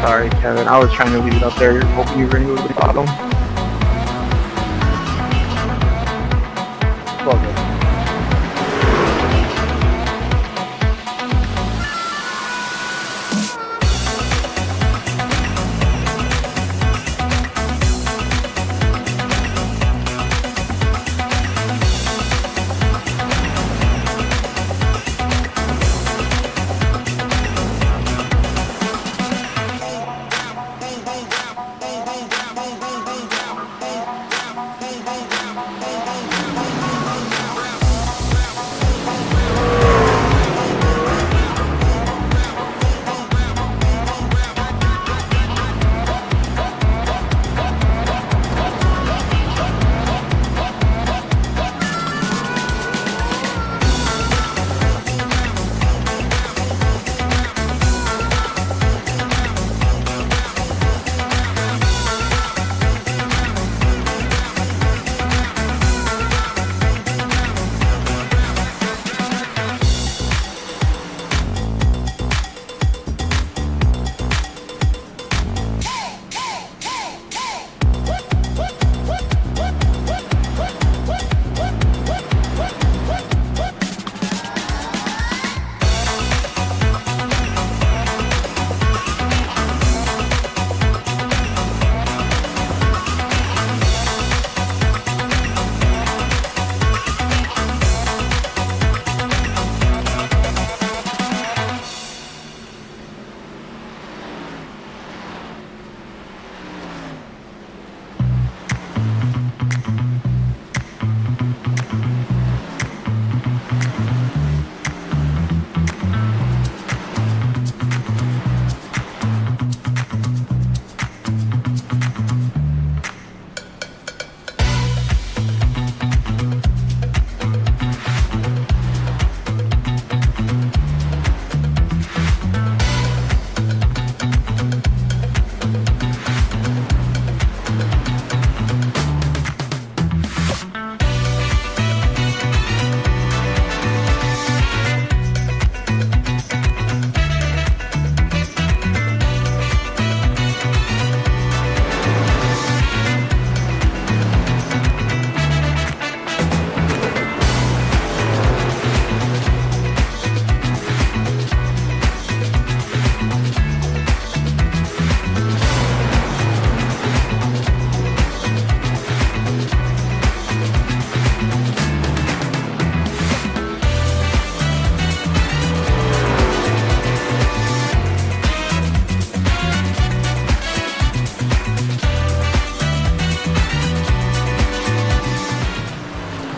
Sorry, Kevin. I was trying to leave it up there, hoping you were going to go to the bottom. It's all good.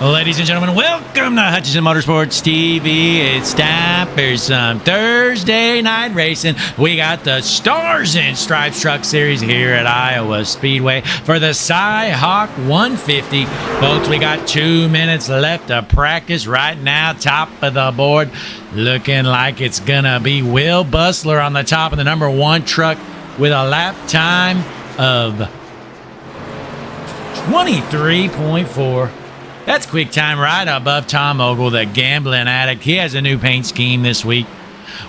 Ladies and gentlemen, welcome to Hutchinson Motorsports TV. It's time for some Thursday night racing. We got the Stars and Stripes Truck Series here at Iowa Speedway for the Cy-Hawk 150. Folks, we got 2 minutes left to practice right now. Top of the board, looking like it's going to be Will Bustler on the top of the number one truck with a lap time of 23.4. That's quick time right above Tom Ogle, the gambling addict. He has a new paint scheme this week.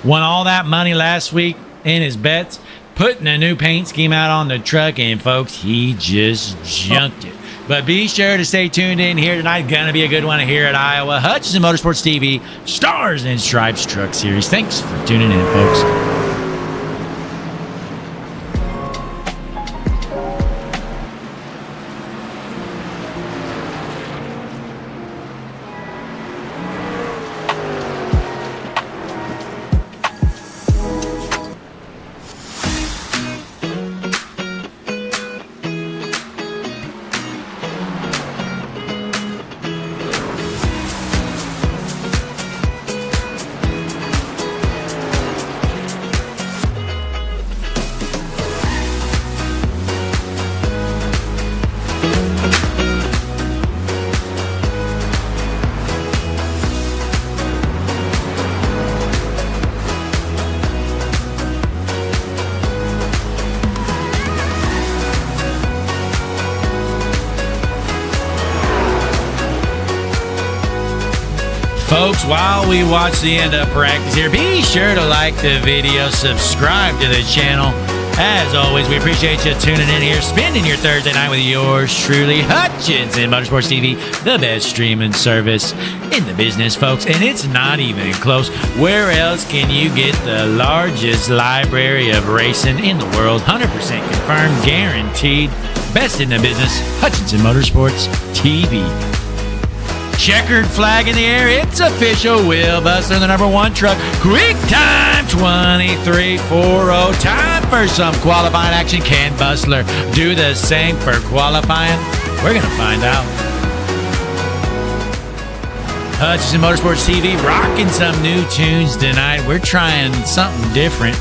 Won all that money last week in his bets, putting a new paint scheme out on the truck, and folks, he just junked it. But be sure to stay tuned in here tonight. Gonna be a good one here at Iowa. Hutchinson Motorsports TV, Stars and Stripes Truck Series. Thanks for tuning in, folks. Folks, while we watch the end of practice here, be sure to like the video, subscribe to the channel, As always, we appreciate you tuning in here, spending your Thursday night with yours truly, Hutchinson Motorsports TV, the best streaming service in the business, folks. And it's not even close. Where else can you get the largest library of racing in the world? 100% confirmed, guaranteed, best in the business, Hutchinson Motorsports TV. Checkered flag in the air, it's official. Will Bustler, the number one truck. Quick time, 23.40. Time for some qualifying action. Can Bustler do the same for qualifying? We're going to find out. Hutchinson Motorsports TV rocking some new tunes tonight. We're trying something different.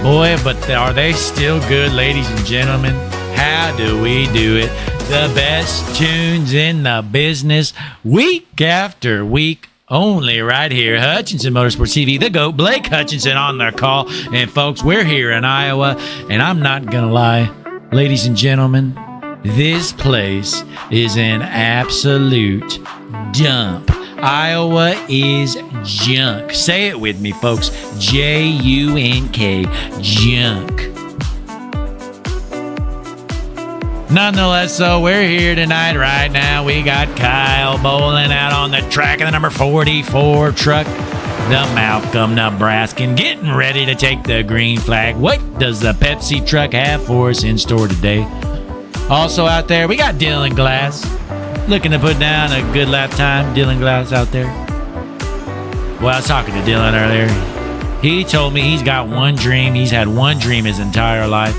Boy, but are they still good, ladies and gentlemen? How do we do it? The best tunes in the business, week after week, only right here. Hutchinson Motorsports TV, the GOAT, Blake Hutchinson on their call. And folks, we're here in Iowa, and I'm not going to lie, ladies and gentlemen, this place is an absolute dump. Iowa is junk. Say it with me, folks. J-U-N-K, junk. Nonetheless, so we're here tonight. Right now, we got Kyle Bolin out on the track of the number 44 truck, the Malcolm, Nebraskan, getting ready to take the green flag. What does the Pepsi truck have for us in store today? Also out there, we got Dylan Glass, looking to put down a good lap time. Dylan Glass out there. Well, I was talking to Dylan earlier. He told me he's got one dream. He's had one dream his entire life.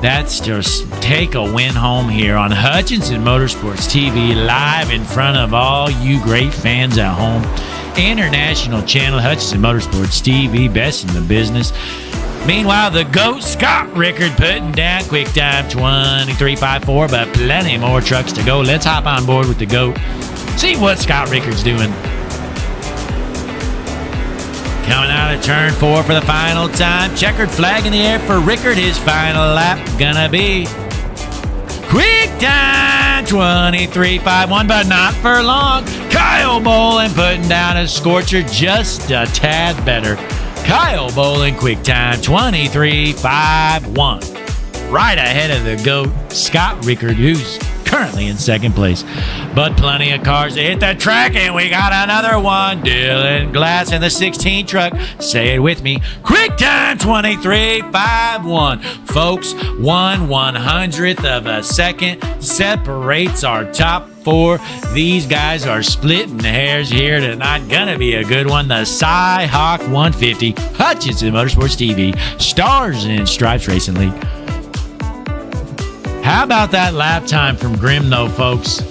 That's just take a win home here on Hutchinson Motorsports TV, live in front of all you great fans at home. International channel, Hutchinson Motorsports TV, best in the business. Meanwhile, the GOAT, Scott Rickard, putting down quick time 23.54, but plenty more trucks to go. Let's hop on board with the GOAT. See what Scott Rickard's doing. Coming out of turn 4 for the final time. Checkered flag in the air for Rickard. His final lap gonna be quick time 23.51, but not for long. Kyle Bolin putting down a scorcher, just a tad better. Kyle Bolin, quick time 23.51. Right ahead of the GOAT, Scott Rickard, who's currently in second place. But plenty of cars to hit the track, and we got another one. Dylan Glass in the 16 truck. Say it with me. Quick time 23.51. Folks, 1/100th of a second separates our top 4. These guys are splitting hairs here tonight. Gonna be a good one. The Cy-Hawk 150, Hutchinson Motorsports TV, Stars and Stripes Racing League. How about that lap time from Grimm, though, folks?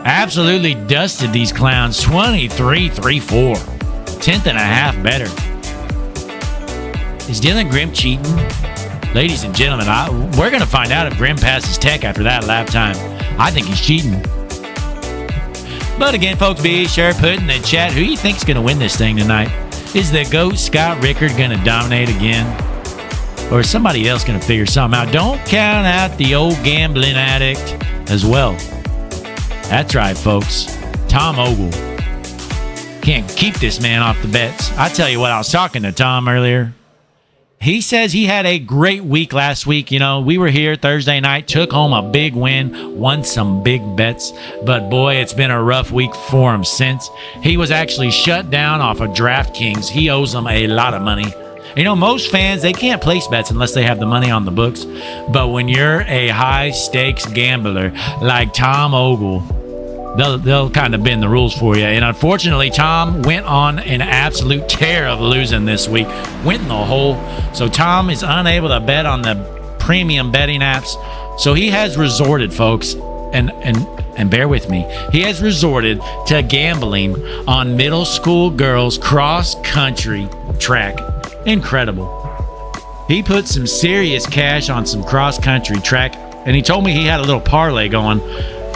Absolutely dusted these clowns. 23.34. 10th and a half better. Is Dylan Grimm cheating? Ladies and gentlemen, we're going to find out if Grimm passes tech after that lap time. I think he's cheating. But again, folks, be sure to put in the chat who you think's going to win this thing tonight. Is the GOAT Scott Rickard going to dominate again? Or is somebody else going to figure something out? Don't count out the old gambling addict as well. That's right, folks. Tom Ogle. Can't keep this man off the bets. I tell you what, I was talking to Tom earlier. He says he had a great week last week. You know, we were here Thursday night, took home a big win, won some big bets. But boy, it's been a rough week for him since. He was actually shut down off of DraftKings. He owes them a lot of money. You know, most fans, they can't place bets unless they have the money on the books. But when you're a high-stakes gambler like Tom Ogle, they'll kind of bend the rules for you. And unfortunately, Tom went on an absolute tear of losing this week. Went in the hole. So Tom is unable to bet on the premium betting apps. So he has resorted, folks, and bear with me, he has resorted to gambling on middle school girls cross-country track. Incredible. He put some serious cash on some cross-country track, and he told me he had a little parlay going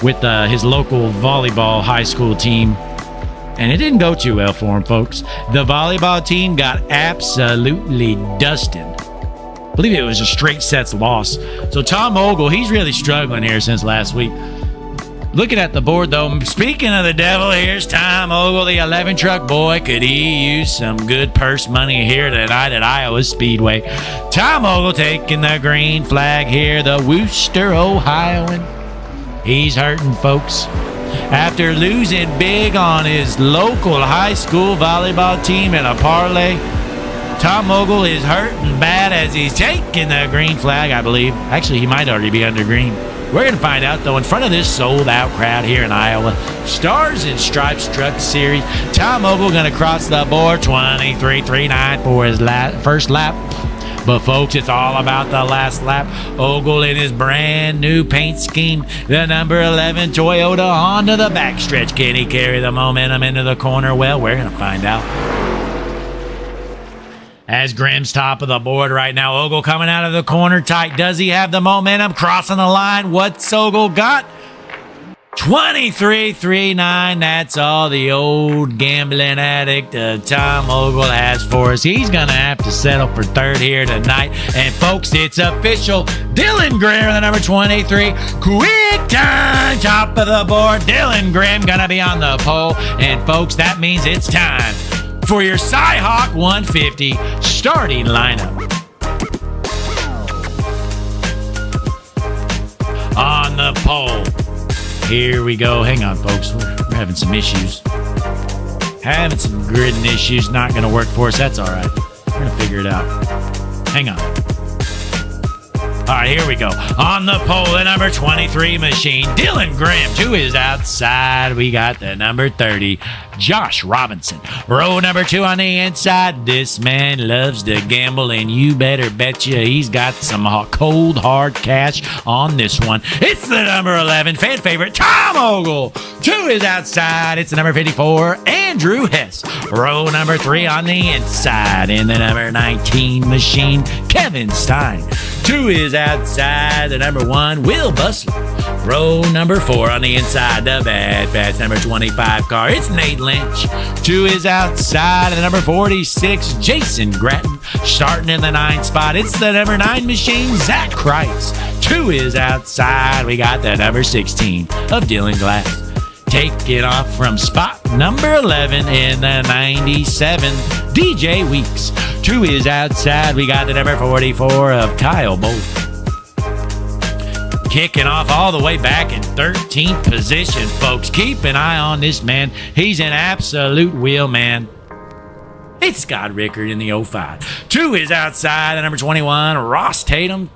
with his local volleyball high school team, and it didn't go too well for him, folks. The volleyball team got absolutely dusted. I believe it was a straight sets loss. So Tom Ogle, he's really struggling here since last week. Looking at the board, though, speaking of the devil, here's Tom Ogle, the 11 truck boy. Could he use some good purse money here tonight at Iowa Speedway? Tom Ogle taking the green flag here, the Wooster, Ohioan. He's hurting, folks. After losing big on his local high school volleyball team in a parlay, Tom Ogle is hurting bad as he's taking the green flag, I believe. Actually, he might already be under green. We're going to find out, though, in front of this sold-out crowd here in Iowa. Stars and Stripes Truck Series. Tom Ogle going to cross the board 23.39 for his first lap. But, folks, it's all about the last lap. Ogle in his brand-new paint scheme. The number 11 Toyota Honda, the backstretch. Can he carry the momentum into the corner? Well, we're going to find out. As Grimm's top of the board right now. Ogle coming out of the corner tight. Does he have the momentum? Crossing the line. What's Ogle got? 23.39. That's all the old gambling addict Tom Ogle has for us. He's going to have to settle for third here tonight. And, folks, it's official. Dylan Grimm, the number 23. Quick time. Top of the board. Dylan Grimm going to be on the pole. And, folks, that means it's time for your Cyhawk 150 starting lineup. On the pole. Here we go. Hang on, folks. We're having some issues. Having some gridding issues. Not going to work for us. That's all right. We're going to figure it out. Hang on. All right, here we go. On the pole, the number 23 machine, Dylan Grimm. To his outside, we got the number 30, Josh Robinson. Row number 2 on the inside. This man loves to gamble, and you better bet you he's got some cold, hard cash on this one. It's the number 11 fan favorite, Tom Ogle. To his outside, it's the number 54, Andrew Hess. Row number 3 on the inside. In the number 19 machine, Kevin Stein. To his outside, the number 1, Will Bustler. Row number 4 on the inside, the Bad Bats number 25 car. It's Nate Lynch. To his outside, the number 46, Jason Gratton. Starting in the 9th spot, it's the number 9 machine, Zach Kreitz. To his outside, we got the number 16 of Dylan Glass. Taking off from spot number 11 in the 97, DJ Weeks. To his outside, we got the number 44 of Kyle Bolt. Kicking off all the way back in 13th position, folks. Keep an eye on this man. He's an absolute wheel man. It's Scott Rickard in the 05. To his outside, the number 21, Ross Tatum.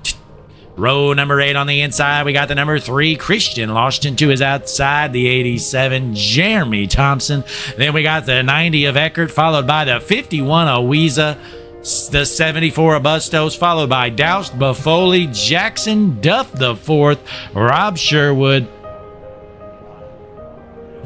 Row number 8 on the inside, we got the number 3, Christian Lawson. To his outside, the 87, Jeremy Thompson. Then we got the 90 of Eckert, followed by the 51 of Weeza. The 74 of Bustos, followed by Doust, Buffoli, Jackson, Duff the 4th, Rob Sherwood,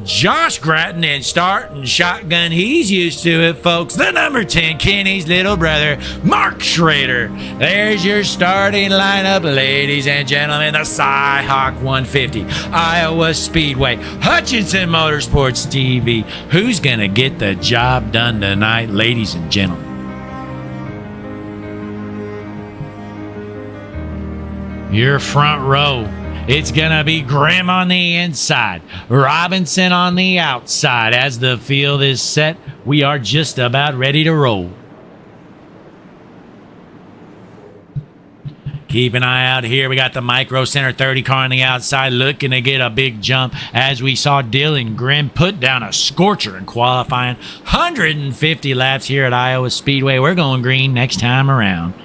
Josh Gratton, and starting shotgun. He's used to it, folks. The number 10, Kenny's little brother, Mark Schrader. There's your starting lineup, ladies and gentlemen. The Cyhawk 150, Iowa Speedway, Hutchinson Motorsports TV. Who's going to get the job done tonight, ladies and gentlemen? Your front row. It's going to be Grimm on the inside, Robinson on the outside. As the field is set, we are just about ready to roll. Keep an eye out here. We got the Micro Center 30 car on the outside looking to get a big jump, as we saw Dylan Grimm put down a scorcher in qualifying. 150 laps here at Iowa Speedway. We're going green next time around.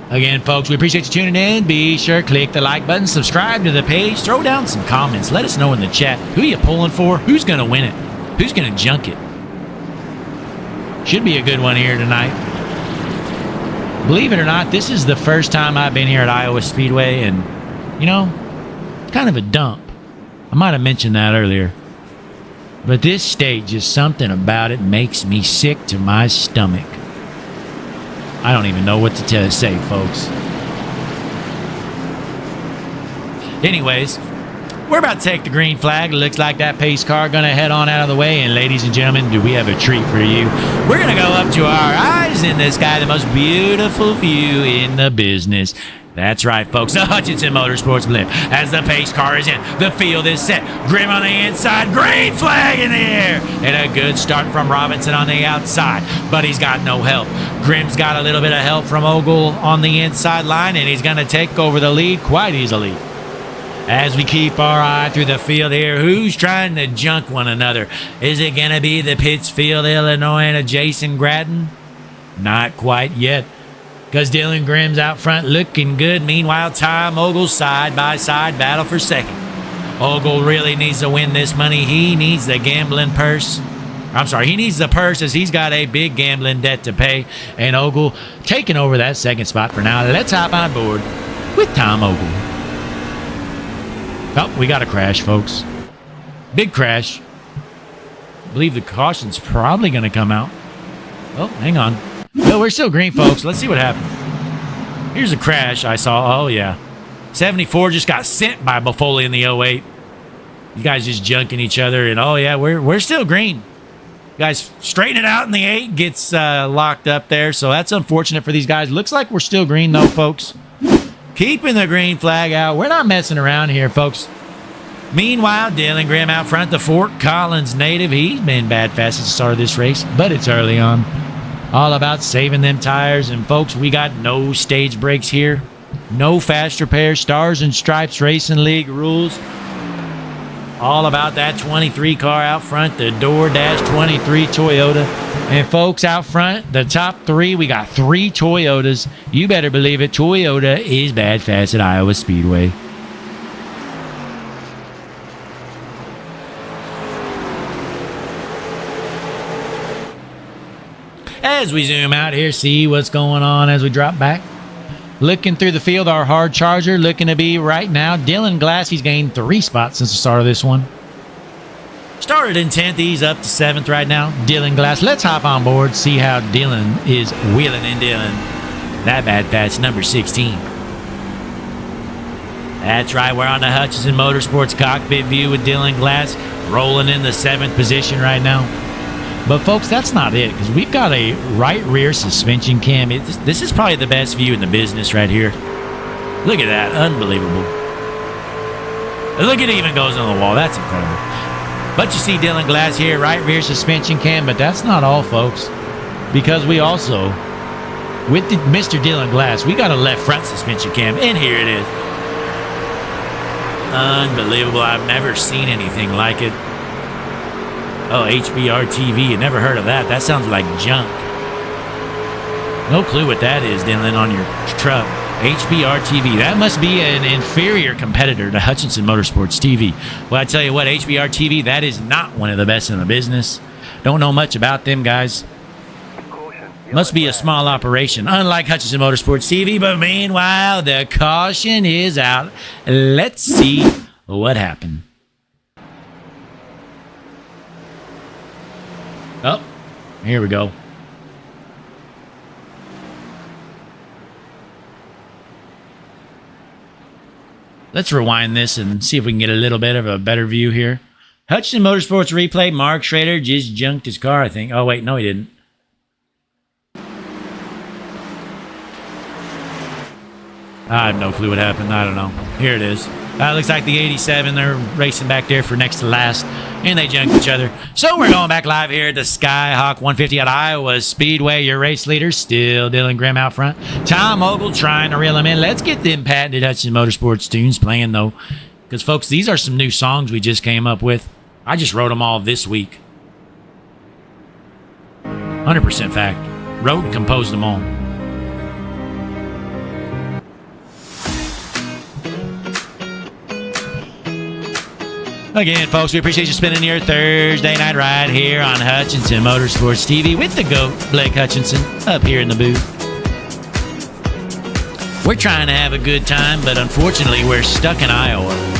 Again, folks, we appreciate you tuning in. Be sure to click the like button, subscribe to the page, throw down some comments. Let us know in the chat who you pulling for, who's going to win it, who's going to junk it. Should be a good one here tonight. Believe it or not, this is the first time I've been here at Iowa Speedway, and, you know, it's kind of a dump. I might have mentioned that earlier. But this stage, is something about it makes me sick to my stomach. I don't even know what to say, folks. Anyways, we're about to take the green flag. It looks like that pace car going to head on out of the way. And ladies and gentlemen, do we have a treat for you? We're going to go up to our eyes in the sky, the most beautiful view in the business. That's right, folks. The Hutchinson Motorsports blip as the pace car is in. The field is set. Grimm on the inside. Green flag in the air. And a good start from Robinson on the outside. But he's got no help. Grimm's got a little bit of help from Ogle on the inside line, and he's going to take over the lead quite easily. As we keep our eye through the field here, who's trying to junk one another? Is it going to be the Pittsfield, Illinois, and a Jason Grattan? Not quite yet, because Dylan Grimm's out front looking good. Meanwhile, Tom Ogle's side-by-side battle for second. Ogle really needs to win this money. He needs the gambling purse. I'm sorry, he needs the purse as he's got a big gambling debt to pay. And Ogle taking over that second spot for now. Let's hop on board with Tom Ogle. Oh, we got a crash, folks. Big crash. I believe the caution's probably going to come out. Oh, hang on. No, we're still green, folks. Let's see what happened. Here's a crash I saw. Oh, yeah. 74 just got sent by Buffoli in the 08. You guys just junking each other. And, oh, yeah, we're still green. Guys, straighten it out in the 8. Gets locked up there. So that's unfortunate for these guys. Looks like we're still green, though, folks. Keeping the green flag out. We're not messing around here, folks. Meanwhile, Dylan Grimm out front, the Fort Collins native. He's been bad fast at the start of this race, but it's early on. All about saving them tires. And, folks, we got no stage breaks here. No fast repair. Stars and Stripes Racing League rules. All about that 23 car out front, the DoorDash 23 Toyota. And, folks, out front, the top 3, we got 3 Toyotas. You better believe it, Toyota is bad fast at Iowa Speedway. As we zoom out here, see what's going on as we drop back. Looking through the field, our hard charger looking to be right now. Dylan Glass, he's gained 3 spots since the start of this one. Started in 10th, he's up to 7th right now. Dylan Glass, let's hop on board, see how Dylan is wheeling and dealing. That bad fast, number 16. That's right, we're on the Hutchinson Motorsports cockpit view with Dylan Glass rolling in the 7th position right now. But, folks, that's not it, because we've got a right rear suspension cam. This is probably the best view in the business right here. Look at that. Unbelievable. Look, it even goes on the wall. That's incredible. But you see Dylan Glass here, right rear suspension cam. But that's not all, folks, because we also, with Mr. Dylan Glass, we got a left front suspension cam. And here it is. Unbelievable. I've never seen anything like it. Oh, HBR TV. You never heard of that. That sounds like junk. No clue what that is, Dylan, on your truck. HBR TV. That must be an inferior competitor to Hutchinson Motorsports TV. Well, I tell you what, HBR TV, that is not one of the best in the business. Don't know much about them, guys. Must be a small operation, unlike Hutchinson Motorsports TV. But meanwhile, the caution is out. Let's see what happened. Oh, here we go. Let's rewind this and see if we can get a little bit of a better view here. Hutchinson Motorsports replay. Mark Schrader just junked his car, I think. Oh, wait, no, he didn't. I have no clue what happened. I don't know. Here it is. Looks like the 87. They're racing back there for next to last, and they junked each other. So we're going back live here at the Skyhawk 150 at Iowa Speedway. Your race leader, still Dylan Grimm out front. Tom Ogle trying to reel him in. Let's get them patented Hutchinson Motorsports tunes playing, though, because, folks, these are some new songs we just came up with. I just wrote them all this week. 100% fact. Wrote and composed them all. Again, folks, we appreciate you spending your Thursday night ride here on Hutchinson Motorsports TV with the GOAT, Blake Hutchinson, up here in the booth. We're trying to have a good time, but unfortunately, we're stuck in Iowa.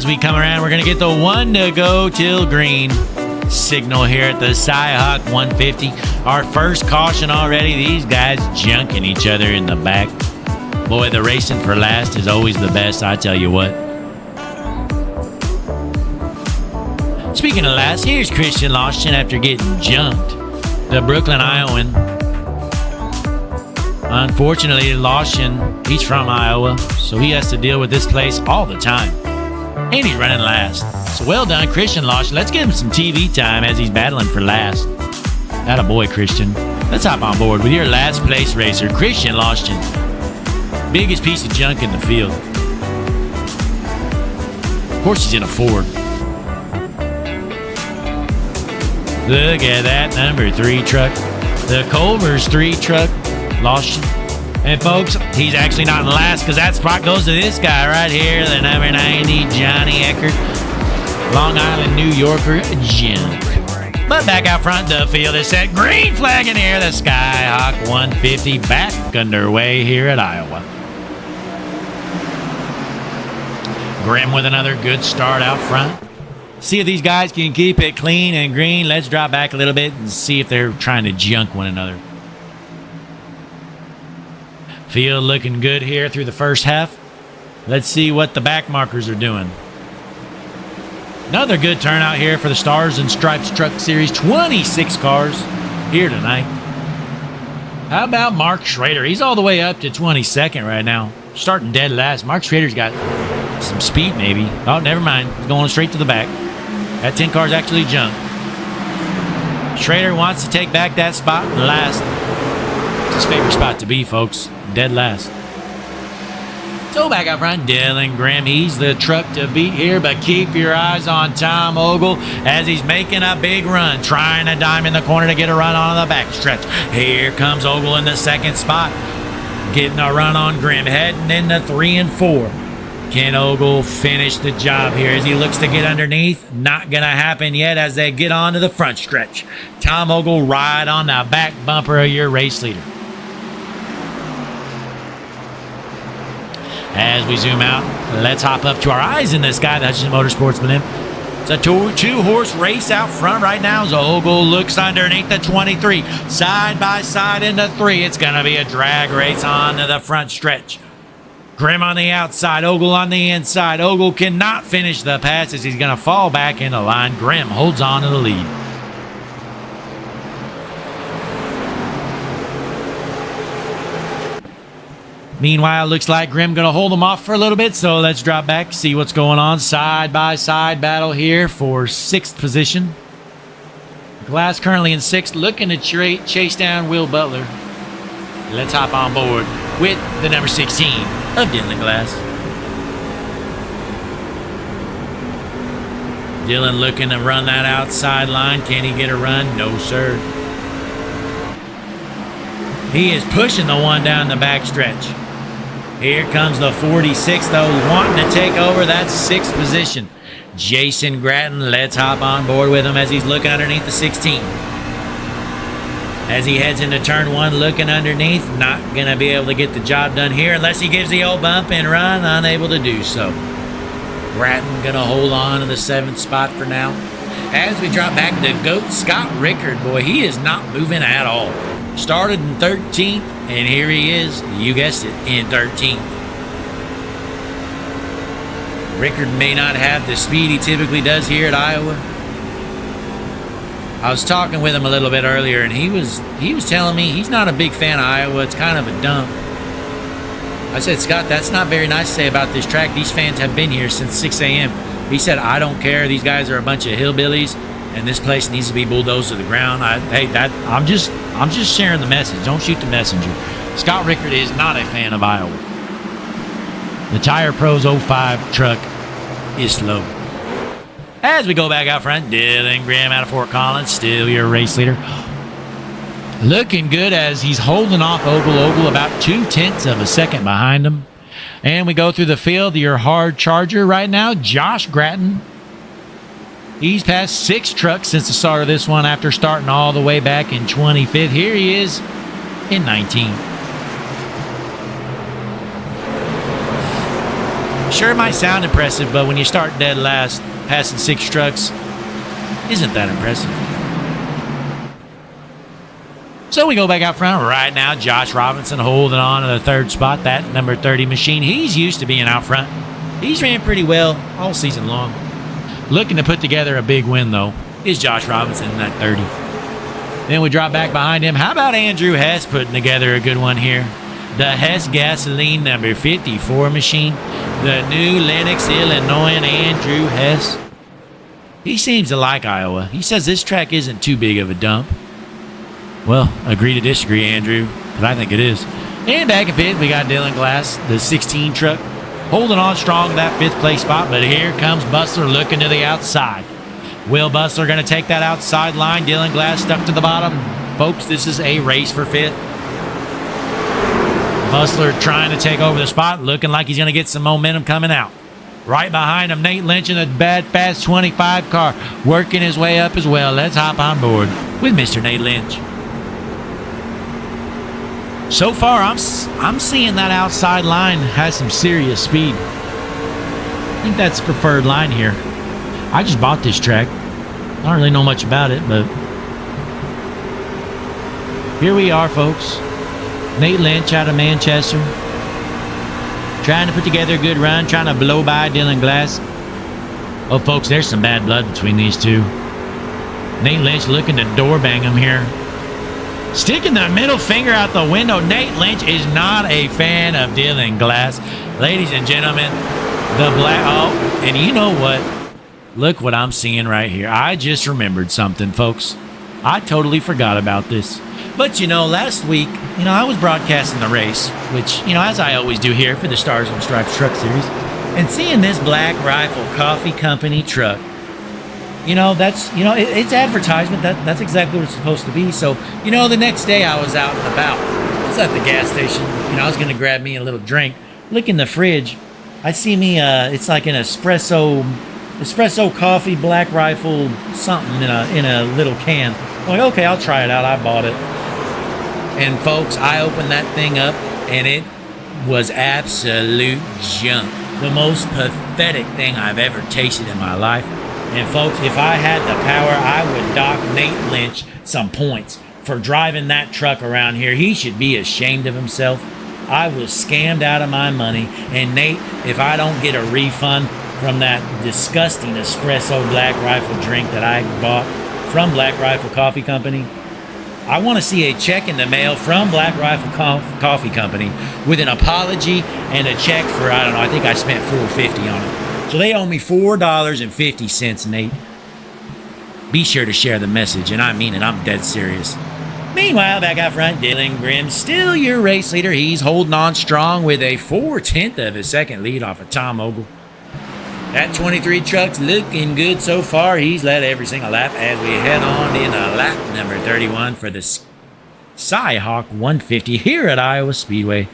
as we come around, we're going to get the one to go till green signal here at the Cyhawk 150. Our first caution already. These guys junking each other in the back. Boy, the racing for last is always the best, I tell you what. Speaking of last, here's Christian Lawson after getting jumped. The Brooklyn Iowan. Unfortunately, Lawson, he's from Iowa, so he has to deal with this place all the time. And he's running last. So well done, Christian Lawson. Let's give him some TV time as he's battling for last. Atta boy, Christian. Let's hop on board with your last place racer, Christian Lawson. Biggest piece of junk in the field. Of course, he's in a Ford. Look at that number 3 truck. The Culver's 3 truck. Lawson. And folks, he's actually not in last because that spot goes to this guy right here, the number 90, Johnny Eckert. Long Island, New Yorker, junk. But back out front, the field is set. Green flag in here. The Cyhawk 150 back underway here at Iowa. Grimm with another good start out front. See if these guys can keep it clean and green. Let's drop back a little bit and see if they're trying to junk one another. Field looking good here through the first half. Let's see what the back markers are doing. Another good turnout here for the Stars and Stripes Truck Series. 26 cars here tonight. How about Mark Schrader? He's all the way up to 22nd right now. Starting dead last. Mark Schrader's got some speed maybe. Oh, never mind. He's going straight to the back. That 10 car's actually junk. Schrader wants to take back that spot in last. It's his favorite spot to be, folks. Dead last. So back up front, Dylan Grimm. He's the truck to beat here, but keep your eyes on Tom Ogle as he's making a big run, trying to dime in the corner to get a run on the back stretch. Here comes Ogle in the second spot, getting a run on Grimm, heading into 3 and 4. Can Ogle finish the job here as he looks to get underneath? Not going to happen yet as they get on to the front stretch. Tom Ogle right on the back bumper of your race leader. As we zoom out, let's hop up to our eyes in the sky. That's just Motorsports with him. It's a two-horse race out front right now. So Ogle looks underneath the 23. Side by side into 3. It's going to be a drag race on to the front stretch. Grimm on the outside, Ogle on the inside. Ogle cannot finish the pass as he's going to fall back into line. Grimm holds on to the lead. Meanwhile, looks like Grimm going to hold them off for a little bit, so let's drop back, see what's going on. Side-by-side battle here for 6th position. Glass currently in 6th, looking to chase down Will Butler. Let's hop on board with the number 16 of Dylan Glass. Dylan looking to run that outside line. Can he get a run? No, sir. He is pushing the one down the back stretch. Here comes the 46, though, wanting to take over that 6th position. Jason Gratton, let's hop on board with him as he's looking underneath the 16. As he heads into turn 1, looking underneath, not going to be able to get the job done here unless he gives the old bump and run, unable to do so. Gratton going to hold on to the 7th spot for now. As we drop back to GOAT Scott Rickard, boy, he is not moving at all. Started in 13th, and here he is, you guessed it, in 13th. Rickard may not have the speed he typically does here at Iowa. I was talking with him a little bit earlier, and he was telling me he's not a big fan of Iowa. It's kind of a dump. I said, Scott, that's not very nice to say about this track. These fans have been here since 6 a.m. He said, I don't care. These guys are a bunch of hillbillies, and this place needs to be bulldozed to the ground. I'm just sharing the message. Don't shoot the messenger. Scott Rickard is not a fan of Iowa. The Tire Pros 05 truck is slow. As we go back out front, Dylan Grimm out of Fort Collins, still your race leader. Looking good as he's holding off Ogle. Ogle about 0.2 of a second behind him. And we go through the field, your hard charger right now, Josh Gratton. He's passed 6 trucks since the start of this one after starting all the way back in 25th. Here he is in 19th. Sure, it might sound impressive, but when you start dead last, passing 6 trucks, isn't that impressive? So we go back out front right now. Josh Robinson holding on to the 3rd spot. That number 30 machine. He's used to being out front. He's ran pretty well all season long. Looking to put together a big win, though, is Josh Robinson in that 30. Then we drop back behind him. How about Andrew Hess putting together a good one here? The Hess Gasoline number 54 machine. The new Lenox, Illinois Andrew Hess. He seems to like Iowa. He says this track isn't too big of a dump. Well, agree to disagree, Andrew, because I think it is. And back in 5th, we got Dylan Glass, the 16 truck, holding on strong to that 5th place spot. But here comes Bustler looking to the outside. Will Bustler going to take that outside line? Dylan Glass stuck to the bottom. Folks, this is a race for 5th. Bustler trying to take over the spot, looking like he's going to get some momentum coming out. Right behind him, Nate Lynch in a bad, fast 25 car, working his way up as well. Let's hop on board with Mr. Nate Lynch. So far, I'm seeing that outside line has some serious speed. I think that's the preferred line here. I just bought this track. I don't really know much about it, but here we are, folks. Nate Lynch out of Manchester, trying to put together a good run, trying to blow by Dylan Glass. Oh, folks, there's some bad blood between these two. Nate Lynch looking to door bang him here. Sticking the middle finger out the window. Nate Lynch is not a fan of Dylan Glass. Ladies and gentlemen, the black... Oh, and you know what? Look what I'm seeing right here. I just remembered something, folks. I totally forgot about this. But, last week, I was broadcasting the race, which, as I always do here for the Stars and Stripes Truck Series, and seeing this Black Rifle Coffee Company truck, that's, it's advertisement. That's exactly what it's supposed to be. So, the next day I was out and about. I was at the gas station. I was going to grab me a little drink. Look in the fridge. I see me, it's like an espresso coffee, Black Rifle, something in a little can. I'm like, okay, I'll try it out. I bought it. And folks, I opened that thing up, and it was absolute junk. The most pathetic thing I've ever tasted in my life. And folks, if I had the power, I would dock Nate Lynch some points for driving that truck around here. He should be ashamed of himself. I was scammed out of my money. And Nate, if I don't get a refund from that disgusting espresso Black Rifle drink that I bought from Black Rifle Coffee Company, I want to see a check in the mail from Black Rifle Coffee Company with an apology and a check for, I think I spent $4.50 on it. So they owe me $4.50, Nate. Be sure to share the message, and I mean it. I'm dead serious. Meanwhile, back out front, Dylan Grimm, still your race leader. He's holding on strong with a 4/10 of a second lead off of Tom Ogle. That 23 truck's looking good so far. He's led every single lap as we head on into lap number 31 for the Cyhawk 150 here at Iowa Speedway.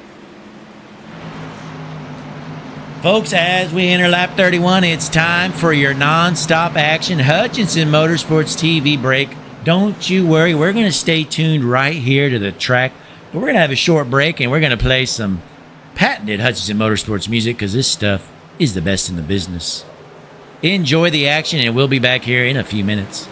Folks, as we enter lap 31, it's time for your non-stop action Hutchinson Motorsports TV break. Don't you worry, we're going to stay tuned right here to the track. But we're going to have a short break, and we're going to play some patented Hutchinson Motorsports music because this stuff is the best in the business. Enjoy the action, and we'll be back here in a few minutes.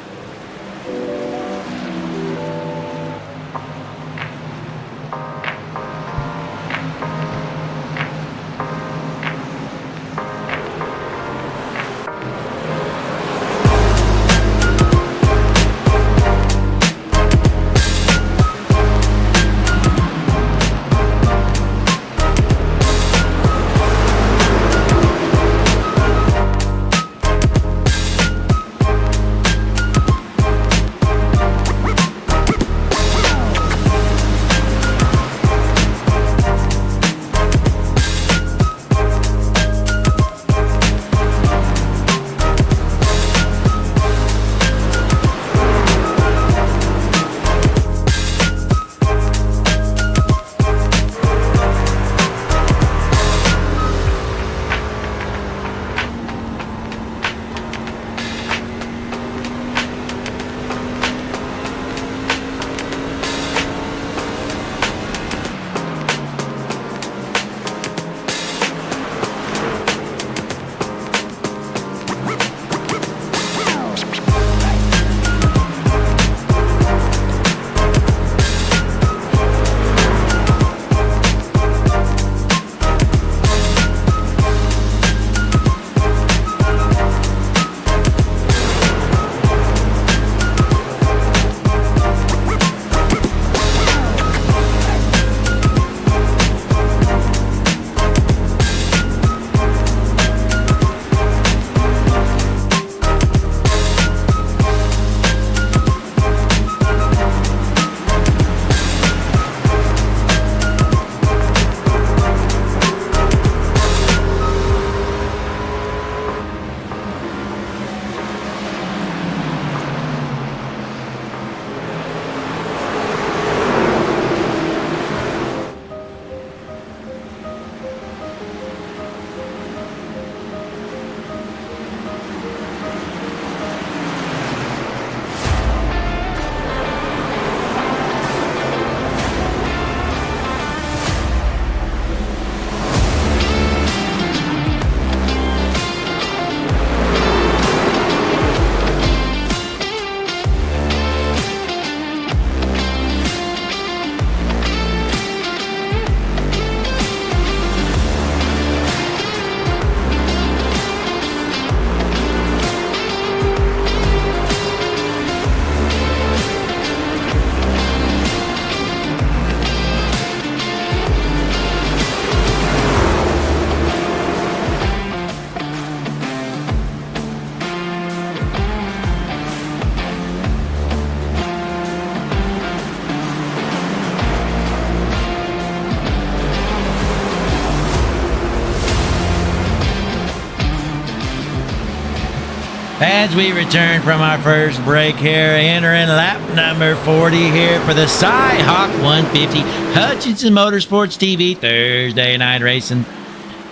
As we return from our first break here, entering lap number 40 here for the Cy-Hawk 150 Hutchinson Motorsports TV Thursday night racing.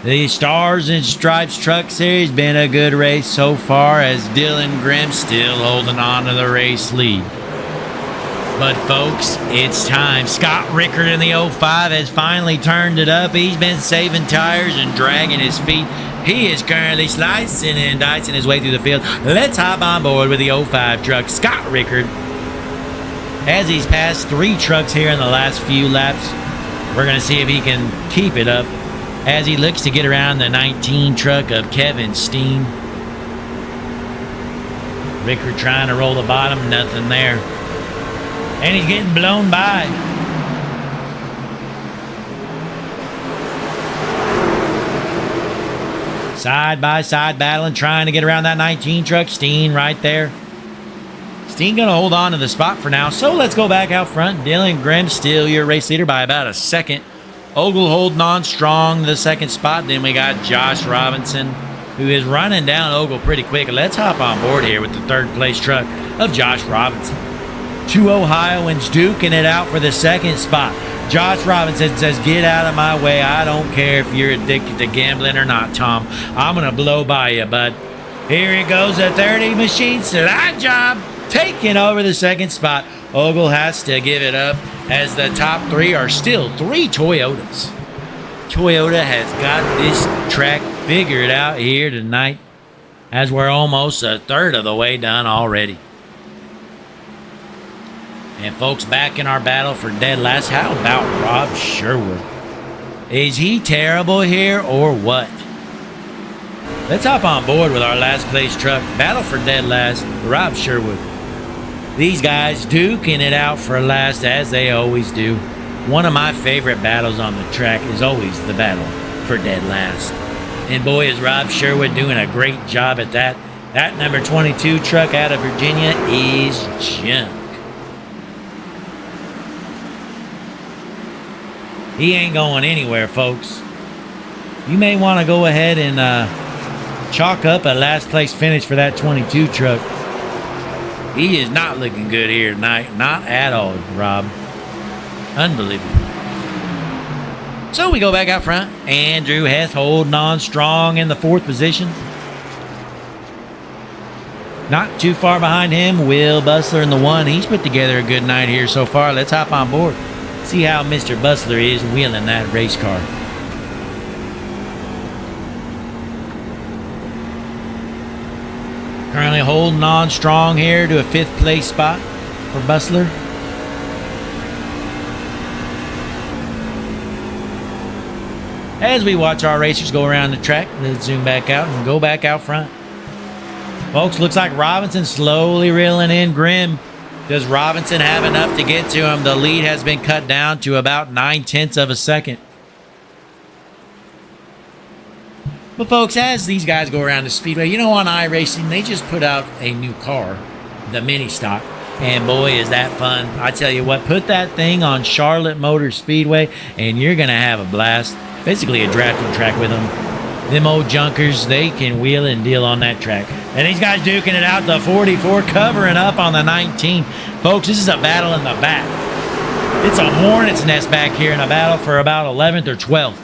The Stars and Stripes Truck Series been a good race so far, as Dylan Grimm still holding on to the race lead. But folks, it's time. Scott Rickard in the 05 has finally turned it up. He's been saving tires and dragging his feet. He is currently slicing and dicing his way through the field. Let's hop on board with the 05 truck, Scott Rickard. As he's passed 3 trucks here in the last few laps, we're going to see if he can keep it up as he looks to get around the 19 truck of Kevin Steen. Rickard trying to roll the bottom, nothing there. And he's getting blown by. Side by side battling, trying to get around that 19 truck. Steen right there. Steen going to hold on to the spot for now. So let's go back out front. Dylan Grimm still your race leader by about a second. Ogle holding on strong the second spot. Then we got Josh Robinson, who is running down Ogle pretty quick. Let's hop on board here with the third place truck of Josh Robinson. 2 Ohioans duking it out for the second spot. Josh Robinson says, "Get out of my way. I don't care if you're addicted to gambling or not, Tom. I'm going to blow by you, bud." Here he goes, a 30 machine slide job, taking over the second spot. Ogle has to give it up, as the top 3 are still 3 Toyotas. Toyota has got this track figured out here tonight, as we're almost a third of the way done already. And folks, back in our battle for dead last, how about Rob Sherwood? Is he terrible here or what? Let's hop on board with our last place truck, battle for dead last, Rob Sherwood. These guys duking it out for last, as they always do. One of my favorite battles on the track is always the battle for dead last. And boy, is Rob Sherwood doing a great job at that. That number 22 truck out of Virginia is junk. He ain't going anywhere, folks. You may want to go ahead and chalk up a last place finish for that 22 truck. He is not looking good here tonight. Not at all, Rob. Unbelievable. So we go back out front. Andrew Hess holding on strong in the 4th position. Not too far behind him, Will Bustler in the 1. He's put together a good night here so far. Let's hop on board. See how Mr. Bustler is wheeling that race car. Currently holding on strong here to a 5th place spot for Bustler. As we watch our racers go around the track, let's zoom back out and go back out front. Folks, looks like Robinson slowly reeling in Grimm. Does Robinson have enough to get to him? The lead has been cut down to about 9/10 of a second. But folks, as these guys go around the speedway, you know, on iRacing, they just put out a new car, the mini stock. And boy, is that fun. I tell you what, put that thing on Charlotte Motor Speedway and you're going to have a blast. Basically a drafting track with them. Them old junkers, they can wheel and deal on that track. And these guys duking it out, the 44 covering up on the 19. Folks, this is a battle in the back. It's a hornet's nest back here in a battle for about 11th or 12th.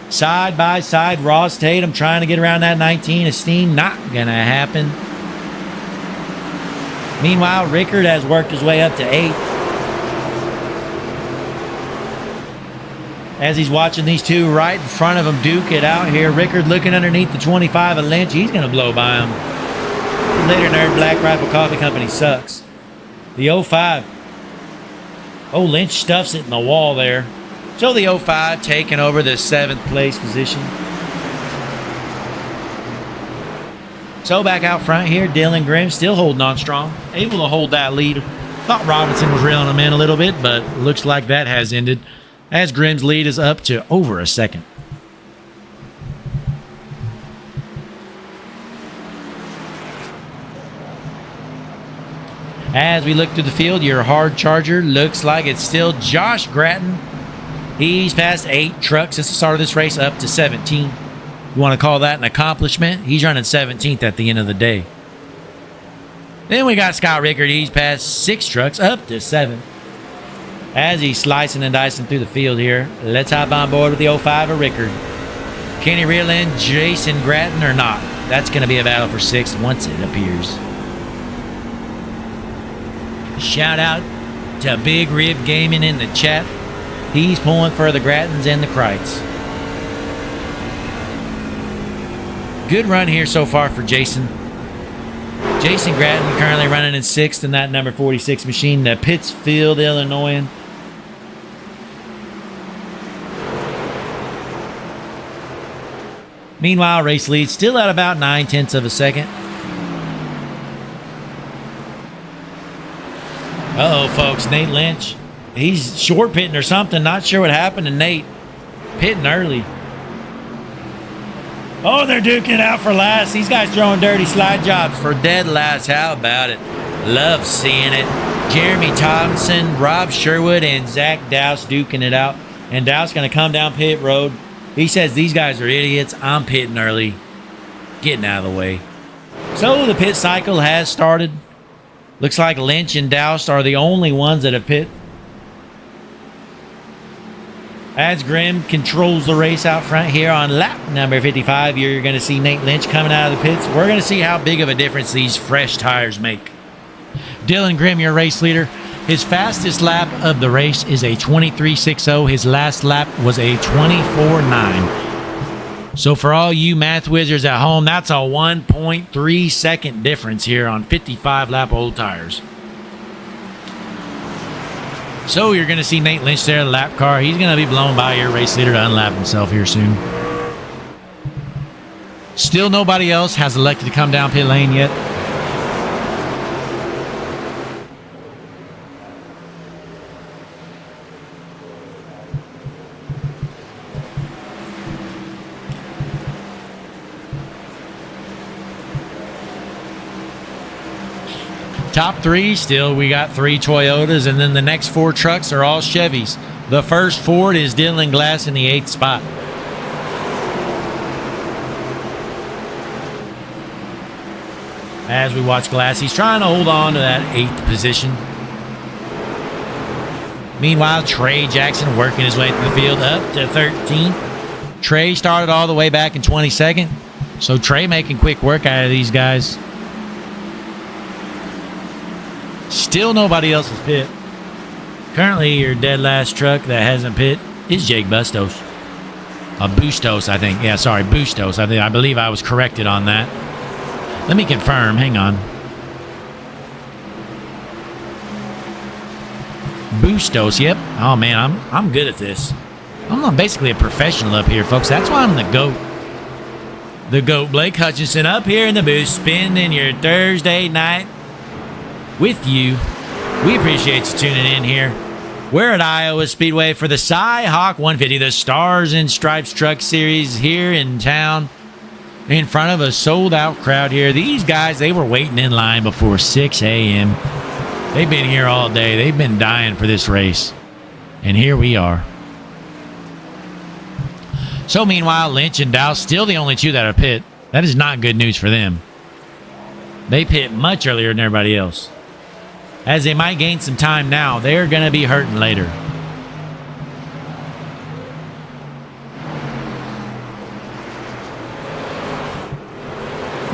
Side by side, Ross Tatum trying to get around that 19. Esteem, not going to happen. Meanwhile, Rickard has worked his way up to 8th. As he's watching these two right in front of him duke it out here. Rickard looking underneath the 25 of Lynch. He's going to blow by him. Later Nerd Black Rifle Coffee Company sucks. The 05. Oh, Lynch stuffs it in the wall there. So the 05 taking over the 7th place position. So back out front here, Dylan Grimm still holding on strong. Able to hold that lead. Thought Robinson was reeling him in a little bit, but looks like that has ended, as Grimm's lead is up to over a second. As we look through the field, your hard charger looks like it's still Josh Gratton. He's passed 8 trucks since the start of this race, up to 17. You want to call that an accomplishment? He's running 17th at the end of the day. Then we got Scott Rickard. He's passed 6 trucks up to 7. As he's slicing and dicing through the field here, let's hop on board with the 05 of Rickard. Can he reel in Jason Grattan or not? That's going to be a battle for 6th once it appears. Shout out to Big Rib Gaming in the chat. He's pulling for the Grattans and the Krites. Good run here so far for Jason. Jason Grattan currently running in 6th in that number 46 machine, the Pittsfield, Illinois. Meanwhile, race lead still at about 9/10 of a second. Uh-oh, folks. Nate Lynch. He's short pitting or something. Not sure what happened to Nate. Pitting early. Oh, they're duking it out for last. These guys throwing dirty slide jobs for dead last. How about it? Love seeing it. Jeremy Thompson, Rob Sherwood, and Zach Dowse duking it out. And Dowse going to come down pit road. He says, these guys are idiots. I'm pitting early. Getting out of the way. So the pit cycle has started. Looks like Lynch and Dowse are the only ones that have pit. As Grimm controls the race out front here on lap number 55, you're going to see Nate Lynch coming out of the pits. We're going to see how big of a difference these fresh tires make. Dylan Grimm, your race leader. His fastest lap of the race is a 23.60. His last lap was a 24.9. So for all you math wizards at home, that's a 1.3 second difference here on 55 lap old tires. So you're going to see Nate Lynch there, the lap car. He's going to be blown by your race leader to unlap himself here soon. Still nobody else has elected to come down pit lane yet. Top 3 still, we got 3 Toyotas, and then the next 4 trucks are all Chevys. The first Ford is Dylan Glass in the 8th spot. As we watch Glass, he's trying to hold on to that 8th position. Meanwhile, Trey Jackson working his way through the field up to 13th. Trey started all the way back in 22nd, so Trey making quick work out of these guys. Still nobody else's pit. Currently, your dead last truck that hasn't pit is Jake Bustos. Bustos, I think. Yeah, sorry, Bustos. I believe I was corrected on that. Let me confirm. Hang on. Bustos, yep. Oh, man, I'm good at this. I'm basically a professional up here, folks. That's why I'm the GOAT. The GOAT, Blake Hutchinson, up here in the booth, spending your Thursday night with you. We appreciate you tuning in here. We're at Iowa Speedway for the Cy-Hawk 150, the Stars and Stripes Truck Series here in town, in front of a sold-out crowd here. These guys, they were waiting in line before 6 a.m. They've been here all day. They've been dying for this race. And here we are. So meanwhile, Lynch and Dowse still the only 2 that are pit. That is not good news for them. They pit much earlier than everybody else. As they might gain some time now, they're going to be hurting later.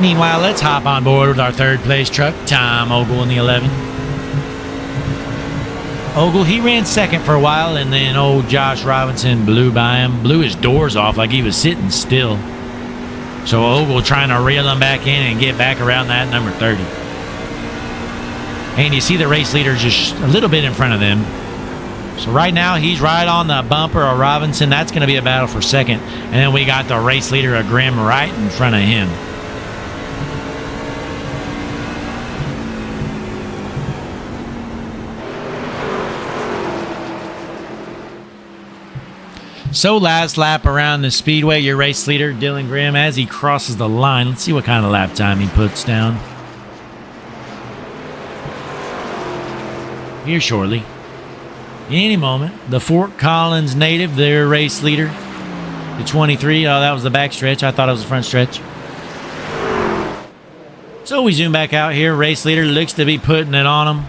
Meanwhile, let's hop on board with our 3rd place truck, Tom Ogle in the 11. Ogle, he ran 2nd for a while, and then old Josh Robinson blew by him, blew his doors off like he was sitting still. So Ogle trying to reel him back in and get back around that number 30. And you see the race leader just a little bit in front of them. So right now, he's right on the bumper of Robinson. That's going to be a battle for 2nd. And then we got the race leader of Grimm right in front of him. So last lap around the speedway, your race leader, Dylan Grimm, as he crosses the line. Let's see what kind of lap time he puts down here shortly. Any moment, the Fort Collins native, their race leader, the 23. Oh, that was the back stretch. I thought it was the front stretch. So we zoom back out here. Race leader looks to be putting it on him.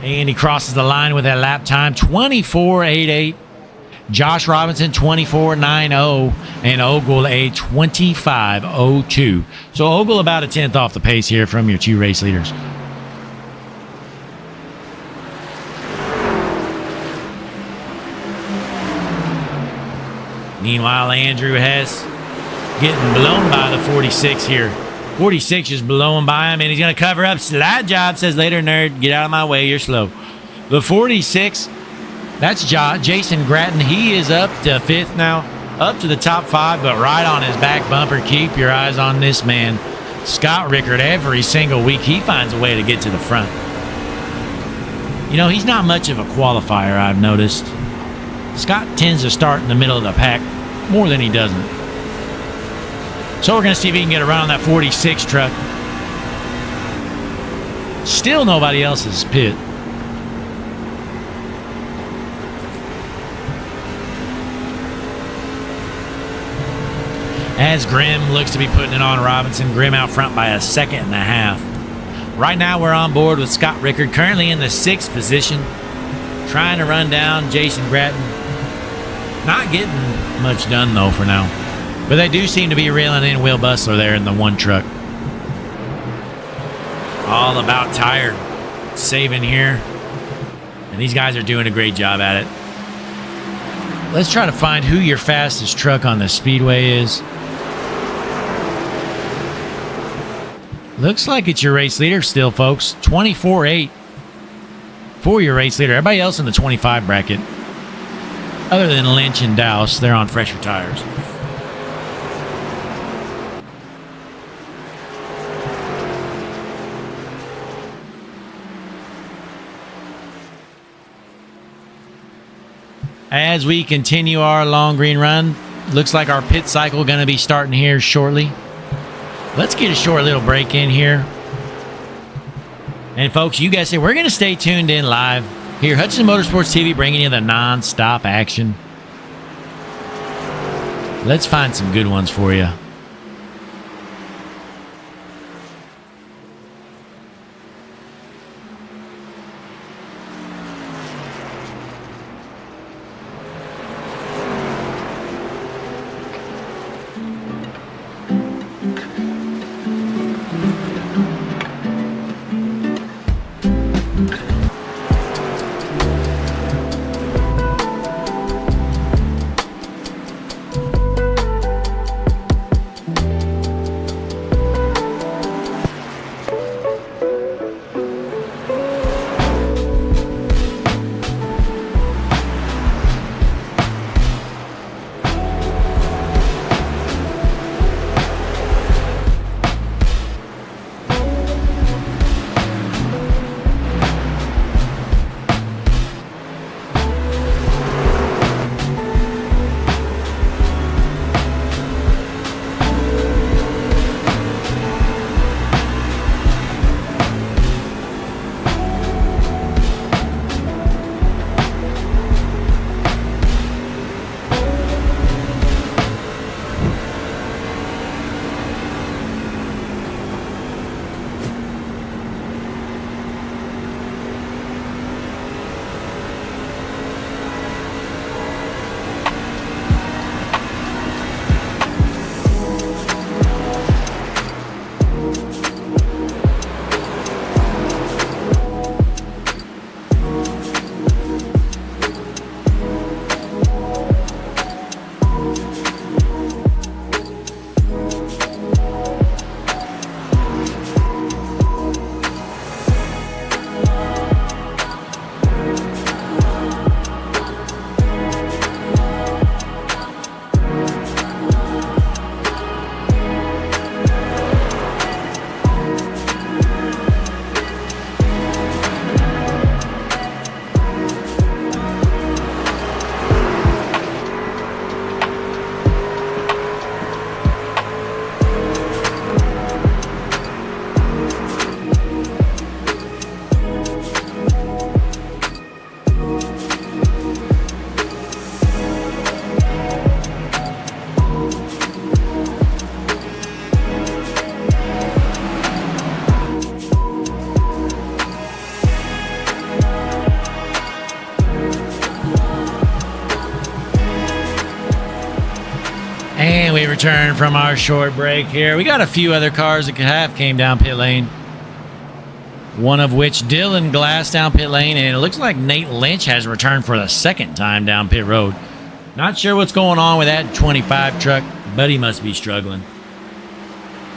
And he crosses the line with that lap time, 24.88. Josh Robinson, 24.90. And Ogle, a 25.02. So Ogle about a tenth off the pace here from your two race leaders. Meanwhile, Andrew Hess getting blown by the 46 here. 46 is blowing by him, and he's going to cover up. Slide job, says later, nerd. Get out of my way. You're slow. The 46, that's Jason Gratton. He is up to fifth now, up to the top five, but right on his back bumper. Keep your eyes on this man. Scott Rickard, every single week, he finds a way to get to the front. You know, he's not much of a qualifier, I've noticed. Scott tends to start in the middle of the pack more than he doesn't. So we're going to see if he can get around on that 46 truck. Still nobody else's pit. As Grimm looks to be putting it on Robinson. Grimm out front by a second and a half. Right now we're on board with Scott Rickard, currently in the 6th position, trying to run down Jason Gratton. Not getting much done though for now. But they do seem to be reeling in Will Bustler there in the one truck. All about tired saving here. And these guys are doing a great job at it. Let's try to find who your fastest truck on the speedway is. Looks like it's your race leader still, folks. 24.8 for your race leader. Everybody else in the 25 bracket, other than Lynch and Dowse, they're on fresher tires. As we continue our long green run, looks like our pit cycle going to be starting here shortly. Let's get a short little break in here. And folks, you guys say we're going to stay tuned in live here. Hutchinson Motorsports TV bringing you the non-stop action. Let's find some good ones for you. return from our short break here. We got a few other cars that have came down pit lane. One of which Dylan Glass down pit lane, and it looks like Nate Lynch has returned for the second time down pit road. Not sure what's going on with that 25 truck, but he must be struggling.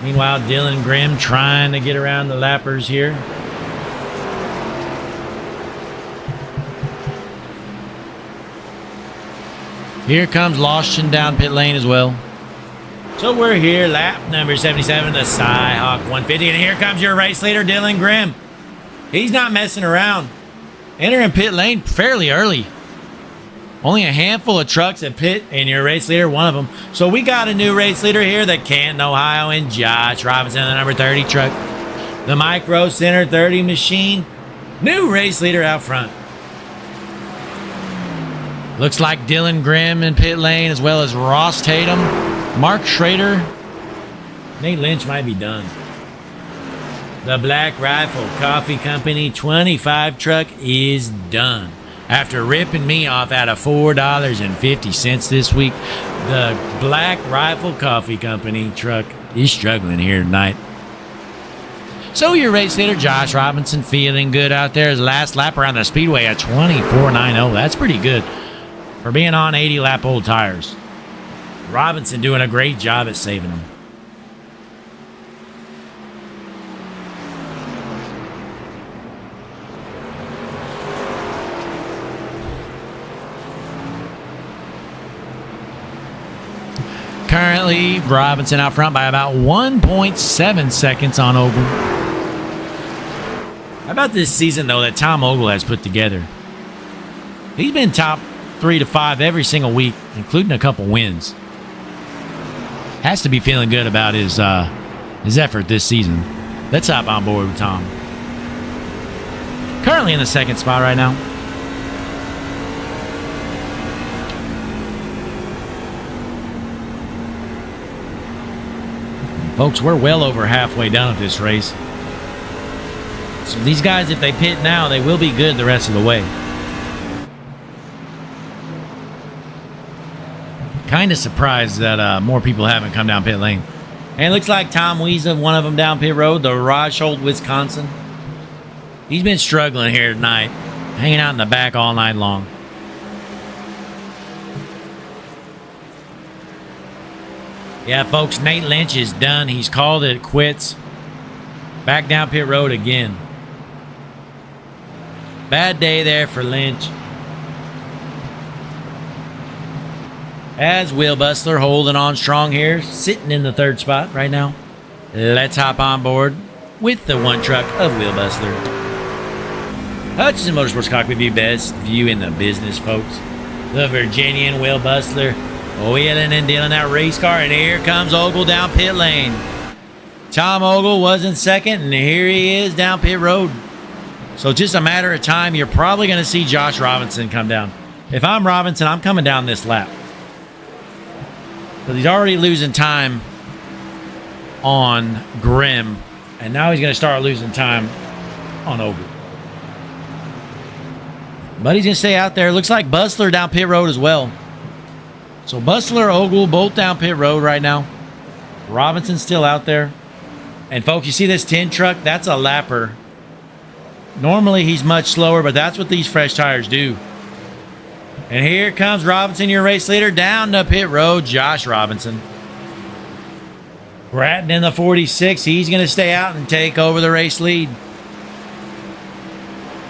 Meanwhile, Dylan Grimm trying to get around the lappers here. Here comes Lawson down pit lane as well. So we're here, lap number 77, the Cyhawk 150, and here comes your race leader, Dylan Grimm. He's not messing around. Entering pit lane fairly early. Only a handful of trucks at pit, and your race leader, one of them. So we got a new race leader here, the Canton, Ohio, and Josh Robinson, the number 30 truck. The Micro Center 30 machine. New race leader out front. Looks like Dylan Grimm in pit lane, as well as Ross Tatum, Mark Schrader. Nate Lynch might be done. The Black Rifle Coffee Company 25 truck is done. After ripping me off out of $4.50 this week, the Black Rifle Coffee Company truck is struggling here tonight. So your race leader, Josh Robinson, feeling good out there. His last lap around the speedway at 24.90. That's pretty good for being on 80 lap old tires. Robinson doing a great job at saving them. Currently, Robinson out front by about 1.7 seconds on Ogle. How about this season, though, that Tom Ogle has put together? He's been top 3 to 5 every single week, including a couple wins. Has to be feeling good about his effort this season. Let's hop on board with Tom. Currently in the second spot right now. Folks, we're well over halfway done with this race. So these guys, if they pit now, they will be good the rest of the way. Kind of surprised that more people haven't come down pit lane. And it looks like Tom Wiesa, one of them down pit road, the Rajhold, Wisconsin. He's been struggling here tonight, hanging out in the back all night long. Yeah, folks, Nate Lynch is done. He's called it quits. Back down pit road again. Bad day there for Lynch. As Will Bustler holding on strong here, sitting in the third spot right now. Let's hop on board with the one truck of Will Bustler. Hutchinson Motorsports Cockpit, the best view in the business, folks. The Virginian Will Bustler wheeling and dealing that race car, and here comes Ogle down pit lane. Tom Ogle was in second, and here he is down pit road. So just a matter of time, you're probably going to see Josh Robinson come down. If I'm Robinson, I'm coming down this lap. Because he's already losing time on Grimm, and now he's going to start losing time on Ogle. But he's going to stay out there. Looks like Bustler down pit road as well. So Bustler, Ogle, both down pit road right now. Robinson's still out there. And folks, you see this 10 truck? That's a lapper. Normally he's much slower, but that's what these fresh tires do. And here comes Robinson, your race leader, down the pit road, Josh Robinson. Bratton in the 46. He's going to stay out and take over the race lead.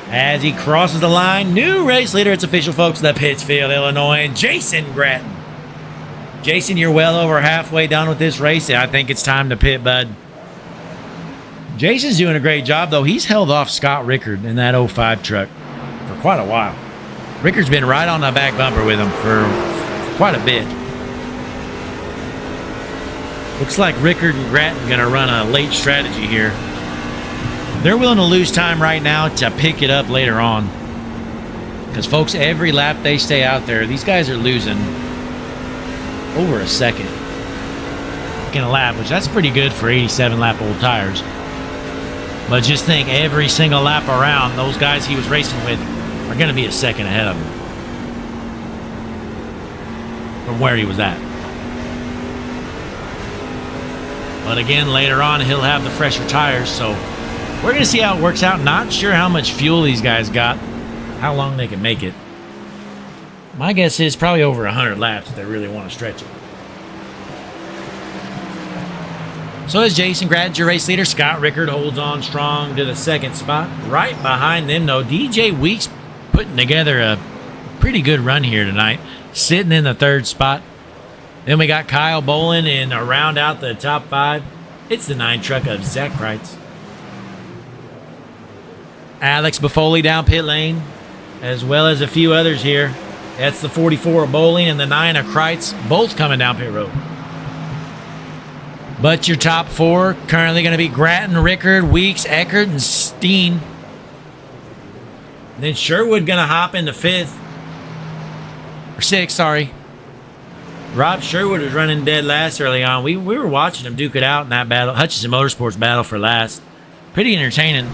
As he crosses the line, new race leader, it's official, folks, the Pittsfield, Illinois, and Jason Gratton. Jason, you're well over halfway done with this race. I think it's time to pit, bud. Jason's doing a great job, though. He's held off Scott Rickard in that 05 truck for quite a while. Rickard's been right on the back bumper with him for quite a bit. Looks like Rickard and Gratton going to run a late strategy here. They're willing to lose time right now to pick it up later on. Because, folks, every lap they stay out there, these guys are losing over a second in a lap, which that's pretty good for 87 lap old tires. But just think, every single lap around, those guys he was racing with are going to be a second ahead of him from where he was at. But again, later on, he'll have the fresher tires. So we're going to see how it works out. Not sure how much fuel these guys got, how long they can make it. My guess is probably over 100 laps if they really want to stretch it. So as Jason Gratz, your race leader, Scott Rickard holds on strong to the second spot. Right behind them, though, DJ Weeks putting together a pretty good run here tonight, sitting in the third spot. Then we got Kyle Bolin in a round out the top 5. It's the 9 truck of Zach Kreitz. Alex Buffoli down pit lane, as well as a few others here. That's the 44 of Bowling and the 9 of Kreitz, both coming down pit road. But your top 4 currently going to be Gratton, Rickard, Weeks, Eckert, and Steen. Then Sherwood going to hop into 5th. Or 6th, sorry. Rob Sherwood was running dead last early on. We were watching him duke it out in that battle. Hutchinson Motorsports battle for last. Pretty entertaining.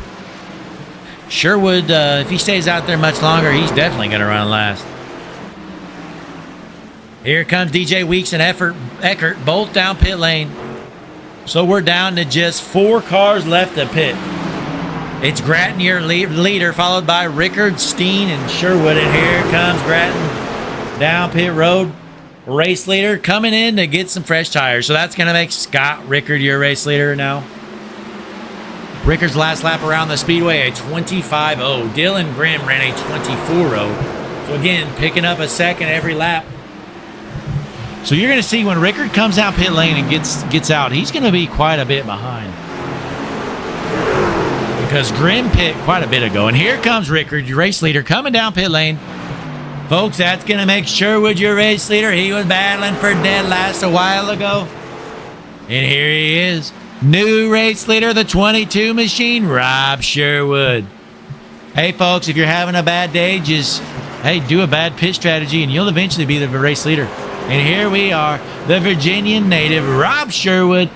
Sherwood, if he stays out there much longer, he's definitely going to run last. Here comes DJ Weeks and Eckert, both down pit lane. So we're down to just 4 cars left to pit. It's Gratton, your leader, followed by Rickard, Steen, and Sherwood. And here comes Gratton down pit road. Race leader coming in to get some fresh tires. So that's going to make Scott Rickard your race leader now. Rickard's last lap around the speedway, a 25.0. Dylan Grimm ran a 24.0. So again, picking up a second every lap. So you're going to see when Rickard comes down pit lane and gets out, he's going to be quite a bit behind. Because Grimm pit quite a bit ago. And here comes Rickard, your race leader, coming down pit lane. Folks, that's going to make Sherwood your race leader. He was battling for dead last a while ago. And here he is. New race leader, the 22 machine, Rob Sherwood. Hey, folks, if you're having a bad day, just, do a bad pit strategy and you'll eventually be the race leader. And here we are, the Virginian native, Rob Sherwood,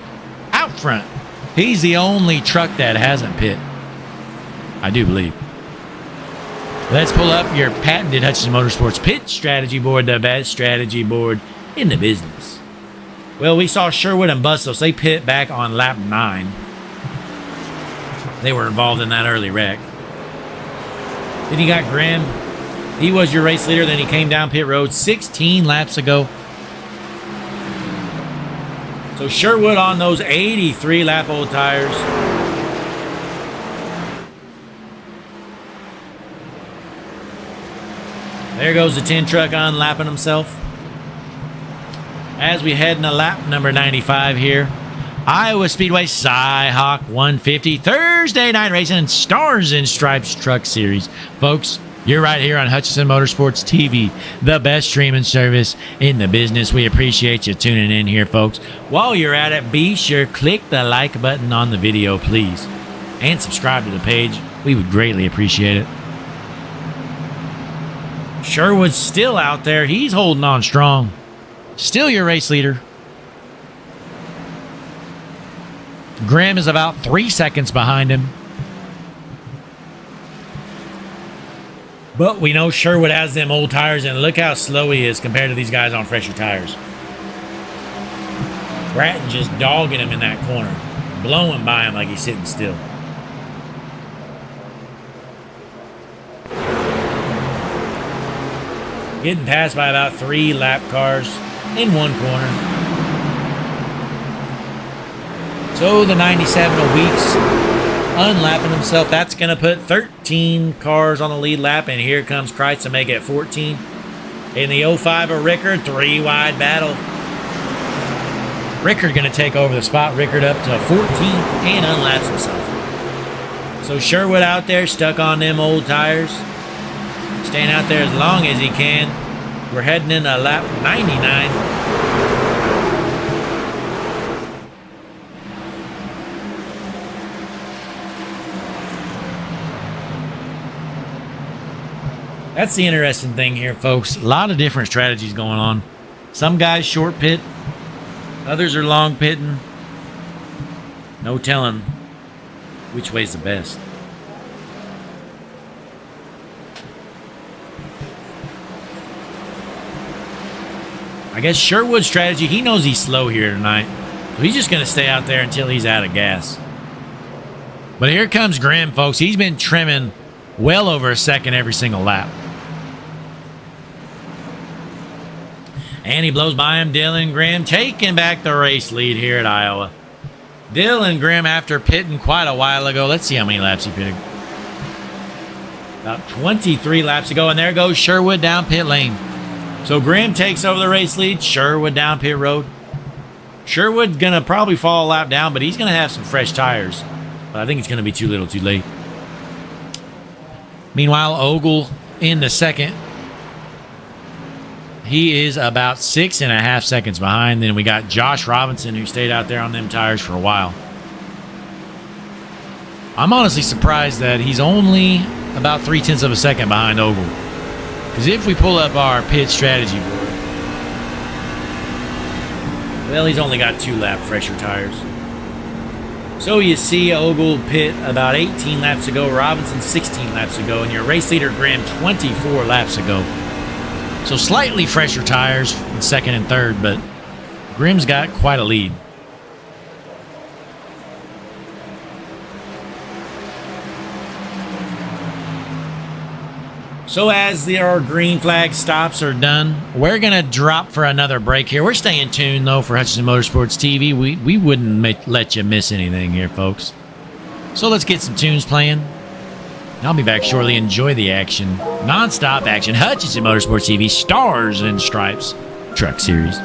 out front. He's the only truck that hasn't pit, I do believe. Let's pull up your patented Hutchinson Motorsports pit strategy board, the best strategy board in the business. Well, we saw Sherwood and Bustos. They pit back on lap 9. They were involved in that early wreck. Then you got Grimm. He was your race leader. Then he came down pit road 16 laps ago. So Sherwood on those 83 lap old tires. There goes the 10 truck unlapping himself. As we head into lap number 95 here. Iowa Speedway Cy-Hawk 150 Thursday night racing and Stars and Stripes Truck Series. Folks, you're right here on Hutchinson Motorsports TV, the best streaming service in the business. We appreciate you tuning in here, folks. While you're at it, be sure click the like button on the video, please. And subscribe to the page. We would greatly appreciate it. Sherwood's still out there. He's holding on strong. Still your race leader. Grimm is about 3 seconds behind him. But we know Sherwood has them old tires, and look how slow he is compared to these guys on fresher tires. Gratton just dogging him in that corner, blowing by him like he's sitting still. Getting passed by about 3 lap cars in one corner. So the 97 of Weeks unlapping himself. That's going to put 13 cars on the lead lap. And here comes Kreitz to make it 14. In the 05 of Rickard, 3 wide battle. Rickard going to take over the spot. Rickard up to 14 and unlaps himself. So Sherwood out there stuck on them old tires. Staying out there as long as he can. We're heading into lap 99. That's the interesting thing here, folks. A lot of different strategies going on. Some guys short pit. Others are long pitting. No telling which way's the best. I guess Sherwood's strategy, he knows he's slow here tonight. He's just going to stay out there until he's out of gas. But here comes Grimm, folks. He's been trimming well over a second every single lap. And he blows by him. Dylan Grimm taking back the race lead here at Iowa. Dylan Grimm, after pitting quite a while ago. Let's see how many laps he pitted. About 23 laps ago. And there goes Sherwood down pit lane. So Grimm takes over the race lead. Sherwood down pit road. Sherwood's going to probably fall a lap down, but he's going to have some fresh tires. But I think it's going to be too little too late. Meanwhile, Ogle in the second. He is about 6.5 seconds behind. Then we got Josh Robinson, who stayed out there on them tires for a while. I'm honestly surprised that he's only about 0.3 of a second behind Ogle. Because if we pull up our pit strategy board, well, he's only got 2 lap fresher tires. So you see Ogle pit about 18 laps ago, Robinson 16 laps ago, and your race leader Grimm 24 laps ago. So slightly fresher tires in second and third, but Grimm's got quite a lead. So as our green flag stops are done, we're going to drop for another break here. We're staying tuned, though, for Hutchinson Motorsports TV. We wouldn't let you miss anything here, folks. So let's get some tunes playing. I'll be back shortly. Enjoy the action. Non-stop action. Hutchinson Motorsports TV, Stars and Stripes Truck Series.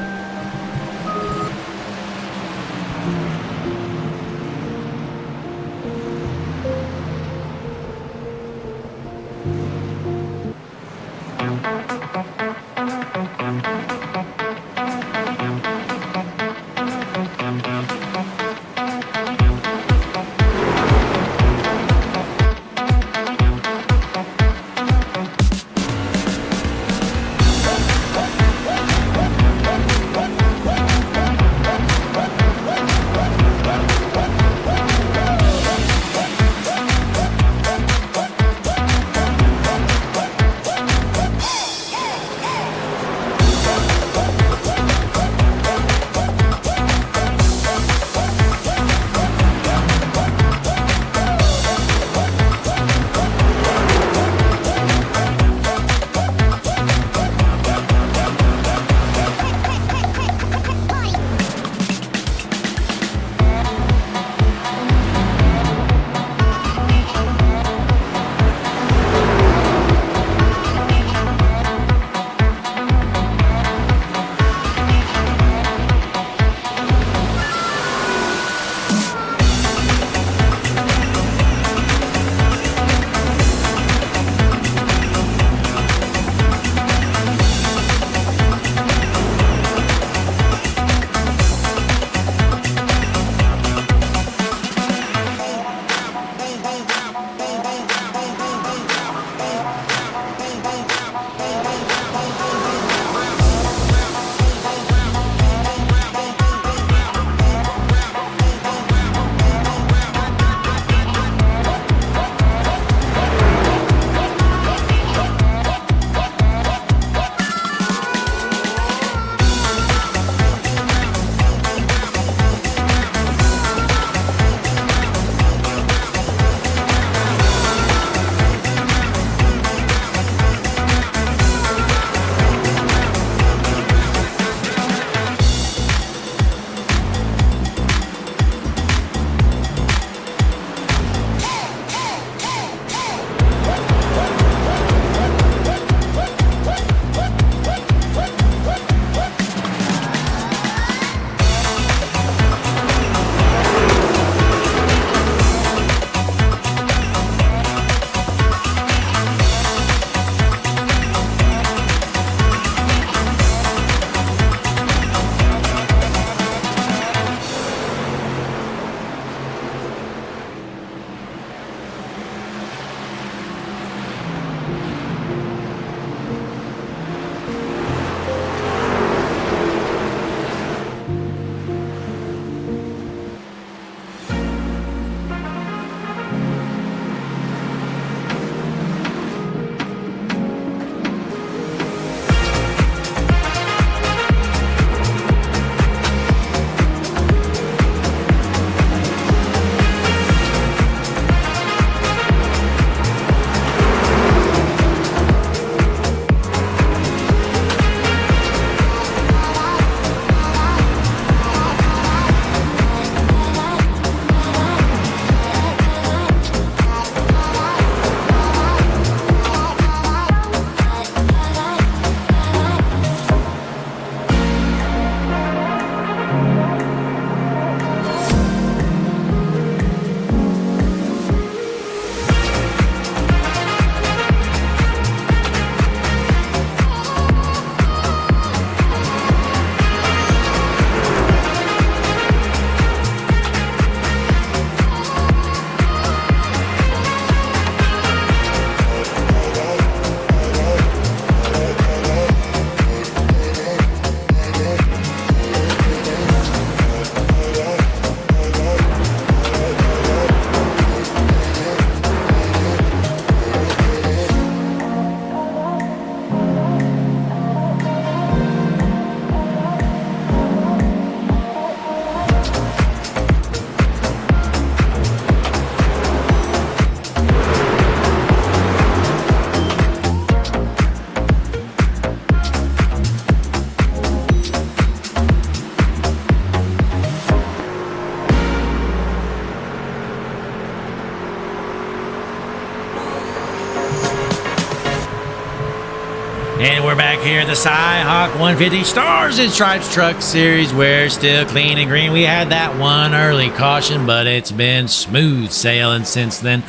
And we're back here at the Cy-Hawk 150 Stars and Stripes Truck Series. We're still clean and green. We had that one early caution, but it's been smooth sailing since then.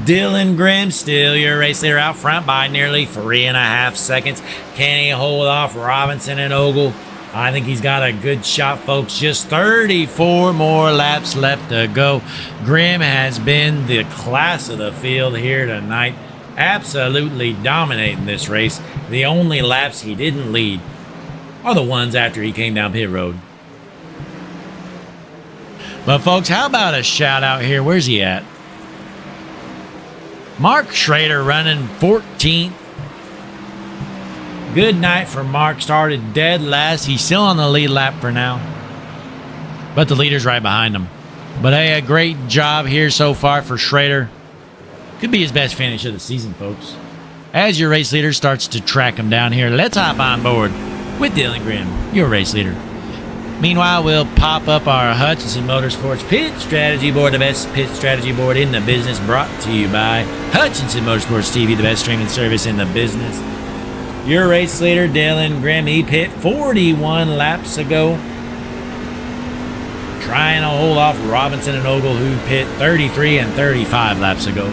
Dylan Grimm, still your race leader, out front by nearly 3.5 seconds. Can he hold off Robinson and Ogle? I think he's got a good shot, folks. Just 34 more laps left to go. Grimm has been the class of the field here tonight. Absolutely dominating this race. The only laps he didn't lead are the ones after he came down pit road. But folks, how about a shout out here? Where's he at? Mark Schrader running 14th. Good night for Mark. Started dead last. He's still on the lead lap for now, but the leader's right behind him. But hey, a great job here so far for Schrader. Could be his best finish of the season, folks. As your race leader starts to track him down here, let's hop on board with Dylan Grimm, your race leader. Meanwhile, we'll pop up our Hutchinson Motorsports Pit Strategy Board, the best pit strategy board in the business, brought to you by Hutchinson Motorsports TV, the best streaming service in the business. Your race leader, Dylan Grimm, he pit 41 laps ago, trying to hold off Robinson and Ogle, who pit 33 and 35 laps ago.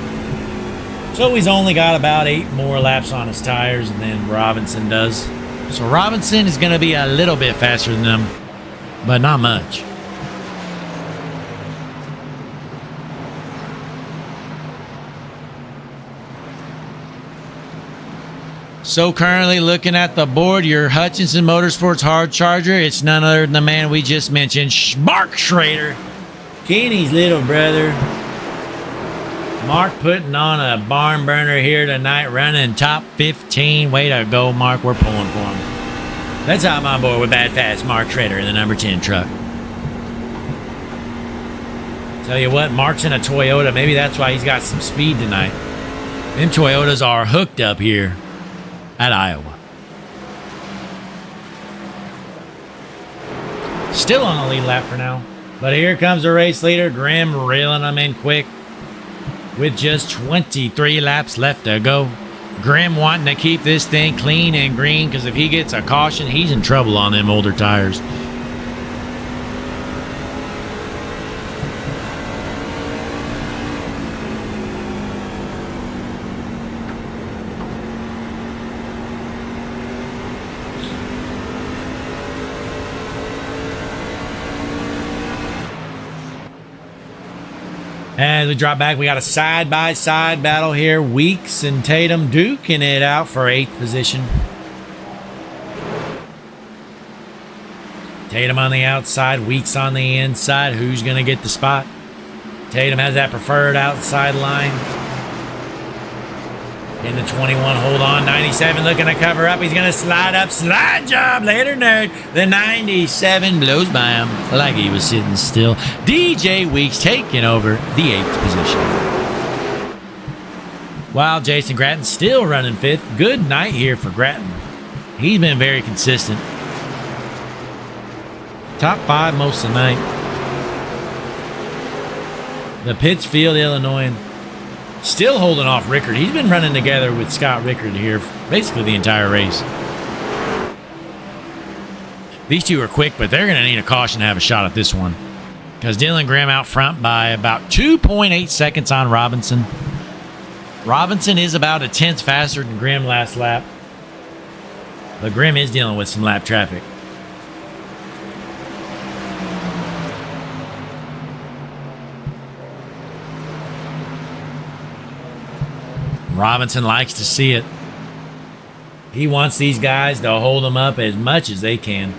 So he's only got about 8 more laps on his tires than Robinson does. So Robinson is going to be a little bit faster than them, but not much. So currently looking at the board, your Hutchinson Motorsports hard charger, it's none other than the man we just mentioned, Mark Schrader, Kenny's little brother. Mark putting on a barn burner here tonight, running top 15. Way to go, Mark. We're pulling for him. Let's hop on board with Bad Fast Mark Schrader in the number 10 truck. Tell you what, Mark's in a Toyota. Maybe that's why he's got some speed tonight. Them Toyotas are hooked up here at Iowa. Still on the lead lap for now. But here comes the race leader, Grimm, reeling them in quick. With just 23 laps left to go. Grimm wanting to keep this thing clean and green, because if he gets a caution, he's in trouble on them older tires. As we drop back, we got a side-by-side battle here. Weeks and Tatum duking it out for 8th position. Tatum on the outside, Weeks on the inside. Who's going to get the spot? Tatum has that preferred outside line. In the 21, hold on. 97 looking to cover up. He's going to slide up. Slide job later, nerd. The 97 blows by him like he was sitting still. DJ Weeks taking over the 8th position. While Jason Gratton still running 5th. Good night here for Gratton. He's been very consistent. Top 5 most of the night. The Pittsfield, Illinois. Still holding off Rickard. He's been running together with Scott Rickard here basically the entire race. These two are quick, but they're going to need a caution to have a shot at this one, because Dylan Grimm out front by about 2.8 seconds on Robinson. Robinson is about a tenth faster than Grimm last lap, but Grimm is dealing with some lap traffic. Robinson likes to see it. He wants these guys to hold them up as much as they can.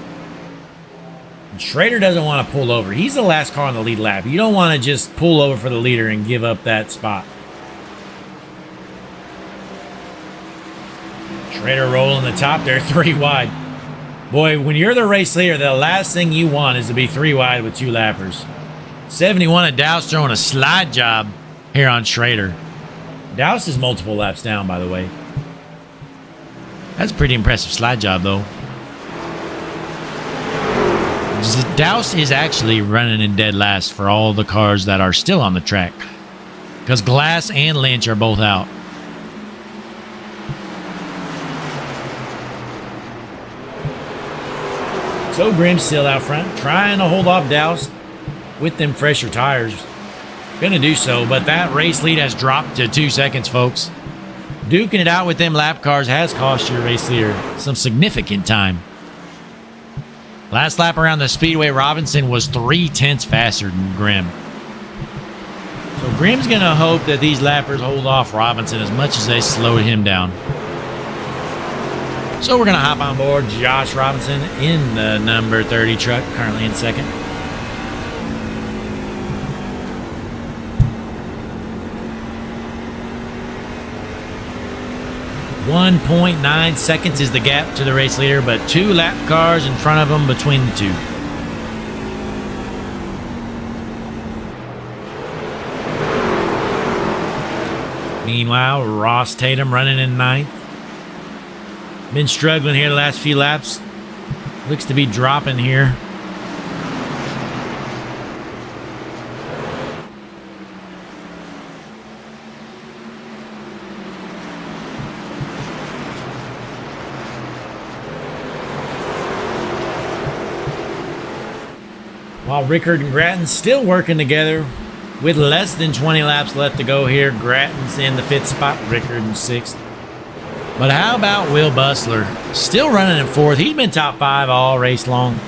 And Schrader doesn't want to pull over. He's the last car on the lead lap. You don't want to just pull over for the leader and give up that spot. Schrader rolling the top there, 3 wide. Boy, when you're the race leader, the last thing you want is to be 3 wide with 2 lappers. 71 at Douse throwing a slide job here on Schrader. Douse is multiple laps down, by the way. That's a pretty impressive slide job, though. Douse is actually running in dead last for all the cars that are still on the track, because Glass and Lynch are both out. So Grimm's still out front, trying to hold off Douse with them fresher tires. Gonna do so, but that race lead has dropped to 2 seconds, folks. Duking it out with them lap cars has cost your race leader some significant time. Last lap around the speedway, Robinson was 3/10 faster than Grimm. So Grimm's going to hope that these lappers hold off Robinson as much as they slowed him down. So we're going to hop on board Josh Robinson in the number 30 truck, currently in second. .9 seconds is the gap to the race leader, but 2 lap cars in front of him between the two. Meanwhile, Ross Tatum running in 9th. Been struggling here the last few laps. Looks to be dropping here. While Rickard and Grattan's still working together with less than 20 laps left to go here. Grattan's in the 5th spot, Rickard in 6th. But how about Will Bustler? Still running in 4th. He's been top 5 all race long.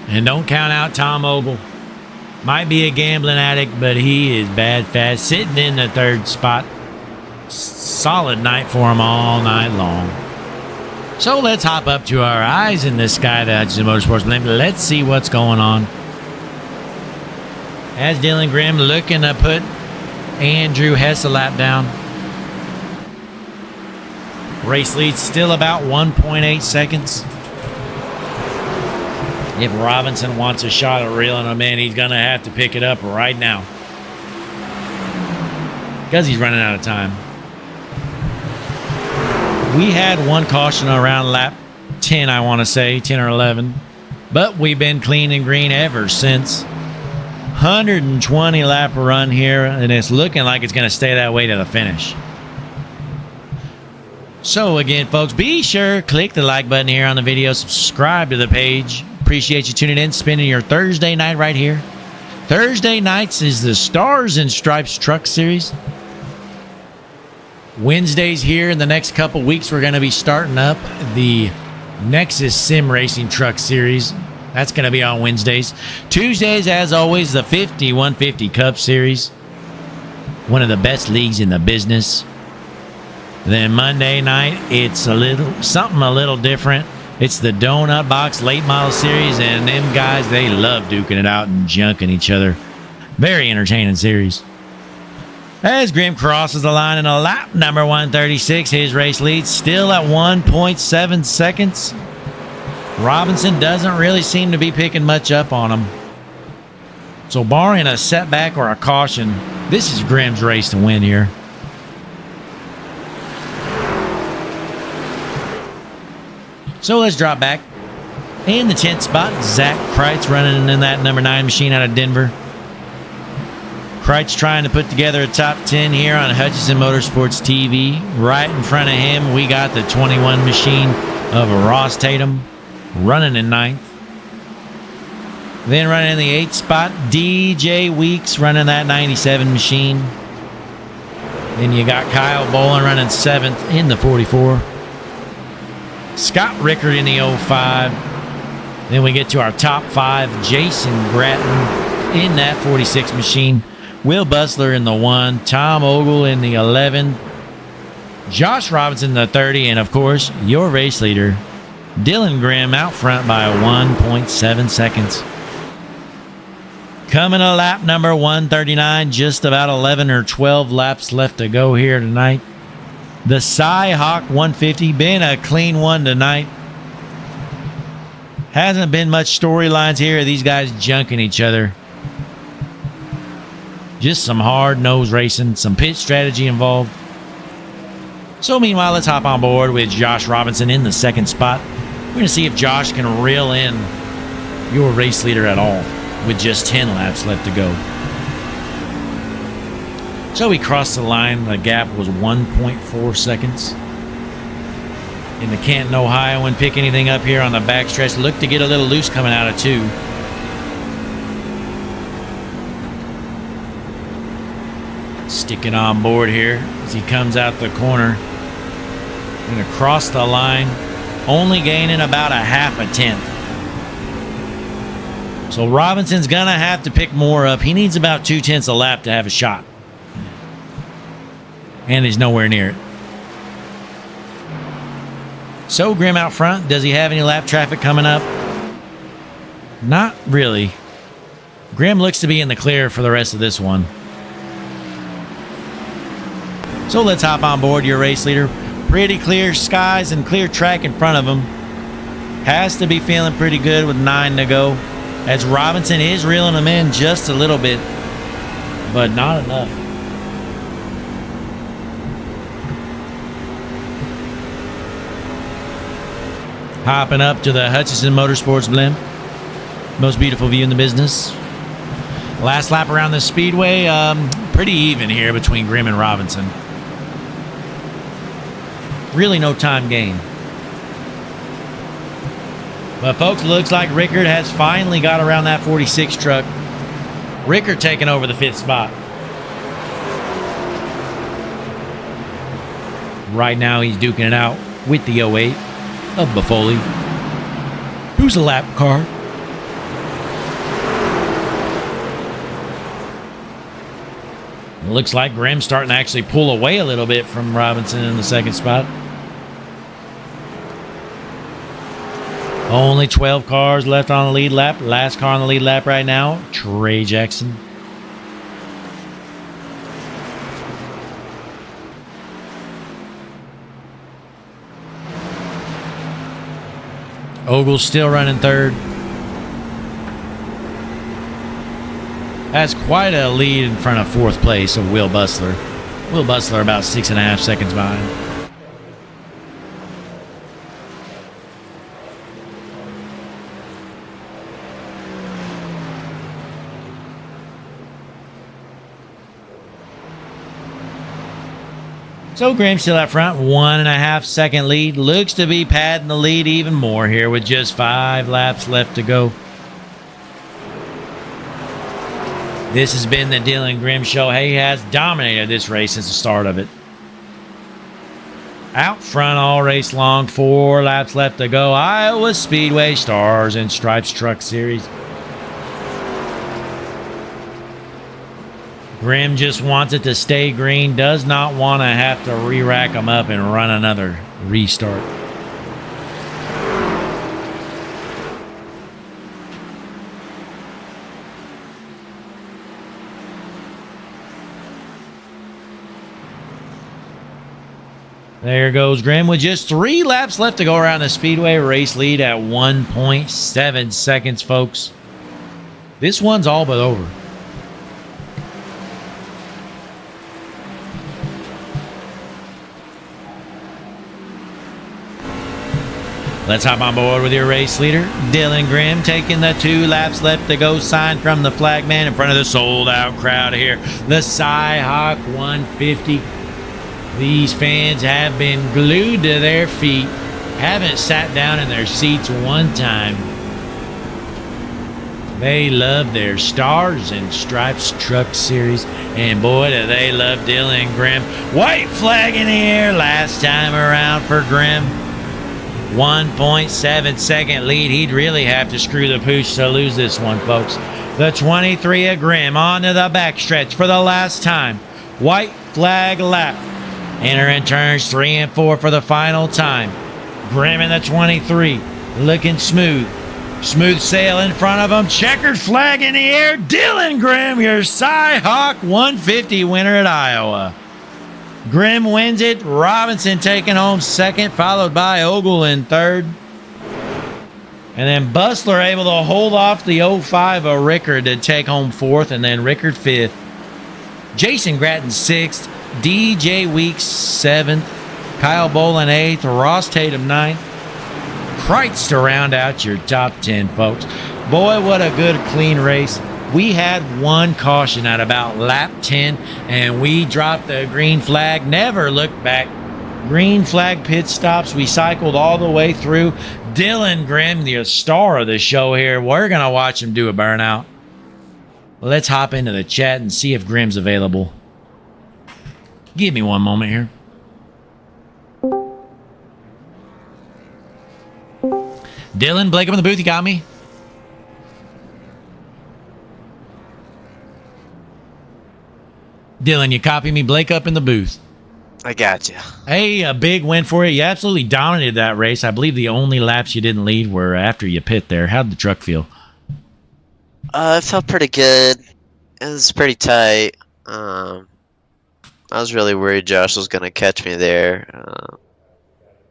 And don't count out Tom Ogle. Might be a gambling addict, but he is bad fast. Sitting in the 3rd spot. Solid night for him all night long. So let's hop up to our eyes in the sky, the Hutchinson Motorsports Limit. Let's see what's going on. As Dylan Grimm looking to put Andrew Hess a lap down. Race lead still about 1.8 seconds. If Robinson wants a shot at reeling him in, he's going to have to pick it up right now. Because he's running out of time. We had one caution around lap 10, I want to say, 10 or 11. But we've been clean and green ever since. 120 lap run here, and it's looking like it's going to stay that way to the finish. So again, folks, be sure click the like button here on the video, subscribe to the page. Appreciate you tuning in, spending your Thursday night right here. Thursday nights is the Stars and Stripes Truck Series. Wednesdays here in the next couple weeks, we're going to be starting up the Nexus Sim Racing Truck Series. That's going to be on Wednesdays. Tuesdays, as always, the 5150 Cup Series. One of the best leagues in the business. Then Monday night, it's something a little different. It's the Donut Box Late Model Series, and them guys, they love duking it out and junking each other. Very entertaining series. As Grimm crosses the line in a lap number 136, his race lead still at 1.7 seconds. Robinson doesn't really seem to be picking much up on him. So barring a setback or a caution, this is Grimm's race to win here. So let's drop back. In the 10th spot, Zach Kreitz running in that number 9 machine out of Denver. Kreitz trying to put together a top 10 here on Hutchinson Motorsports TV. Right in front of him, we got the 21 machine of Ross Tatum running in 9th. Then running in the 8th spot, DJ Weeks running that 97 machine. Then you got Kyle Bolin running 7th in the 44. Scott Rickard in the 05. Then we get to our top 5, Jason Grattan in that 46 machine. Will Bustler in the 1, Tom Ogle in the 11, Josh Robinson in the 30, and of course, your race leader, Dylan Grimm, out front by 1.7 seconds. Coming to lap number 139, just about 11 or 12 laps left to go here tonight. The Cy-Hawk 150, been a clean one tonight. Hasn't been much storylines here, these guys junking each other. Just some hard-nosed racing, some pit strategy involved. So meanwhile, let's hop on board with Josh Robinson in the 2nd spot. We're going to see if Josh can reel in your race leader at all with just 10 laps left to go. So we crossed the line. The gap was 1.4 seconds. in the Canton, Ohio, and pick anything up here on the backstretch. Look to get a little loose coming out of 2. Sticking on board here as he comes out the corner and across the line, only gaining about a half a tenth. So Robinson's gonna have to pick more up. He needs about 2/10 a lap to have a shot, and he's nowhere near it. So Grimm out front, does he have any lap traffic coming up? Not really. Grimm looks to be in the clear for the rest of this one. So let's hop on board your race leader. Pretty clear skies and clear track in front of him. Has to be feeling pretty good with 9 to go, as Robinson is reeling him in just a little bit, but not enough. Hopping up to the Hutchison Motorsports blimp. Most beautiful view in the business. Last lap around the speedway, pretty even here between Grimm and Robinson. Really no time gain. But folks, looks like Rickard has finally got around that 46 truck. Rickard taking over the 5th spot. Right now he's duking it out with the 08 of Buffoli. Who's a lap car? It looks like Grimm's starting to actually pull away a little bit from Robinson in the 2nd spot. Only 12 cars left on the lead lap. Last car on the lead lap right now, Trey Jackson. Ogle's still running 3rd. Has quite a lead in front of 4th place of Will Bustler. Will Bustler about 6.5 seconds behind. So Grimm still out front, 1.5 second lead. Looks to be padding the lead even more here with just 5 laps left to go. This has been the Dylan Grimm Show. He has dominated this race since the start of it. Out front all race long, 4 laps left to go. Iowa Speedway Stars and Stripes Truck Series. Grimm just wants it to stay green, does not want to have to re-rack them up and run another restart. There goes Grimm with just 3 laps left to go around the speedway. Race lead at 1.7 seconds, folks. This one's all but over. Let's hop on board with your race leader, Dylan Grimm, taking the 2 laps left to go sign from the flagman in front of the sold-out crowd here. The Cy-Hawk 150. These fans have been glued to their feet, haven't sat down in their seats one time. They love their Stars and Stripes Truck Series, and boy, do they love Dylan Grimm. White flag in the air last time around for Grimm. 1.7 second lead. He'd really have to screw the pooch to lose this one, folks. The 23 of Grimm onto the backstretch for the last time. White flag lap. Entering turns 3 and 4 for the final time. Grimm in the 23, looking smooth. Smooth sail in front of him. Checkered flag in the air. Dylan Grimm, your Cy-Hawk 150 winner at Iowa. Grimm wins it. Robinson taking home 2nd, followed by Ogle in 3rd. And then Bustler able to hold off the 05 of Rickard to take home 4th, and then Rickard 5th. Jason Grattan 6th. DJ Weeks 7th, Kyle Bolin 8th, Ross Tatum 9th. Kreitz to round out your top 10, folks. Boy, what a good, clean race. We had 1 caution at about lap 10, and we dropped the green flag, never looked back. Green flag pit stops. We cycled all the way through. Dylan Grimm, the star of the show here. We're going to watch him do a burnout. Let's hop into the chat and see if Grimm's available. Give me one moment here. Dylan, Blake up in the booth. You got me? Dylan, you copy me? Blake up in the booth. I got you. Hey, a big win for you. You absolutely dominated that race. I believe the only laps you didn't lead were after you pit there. How did the truck feel? It felt pretty good. It was pretty tight. I was really worried Josh was going to catch me there.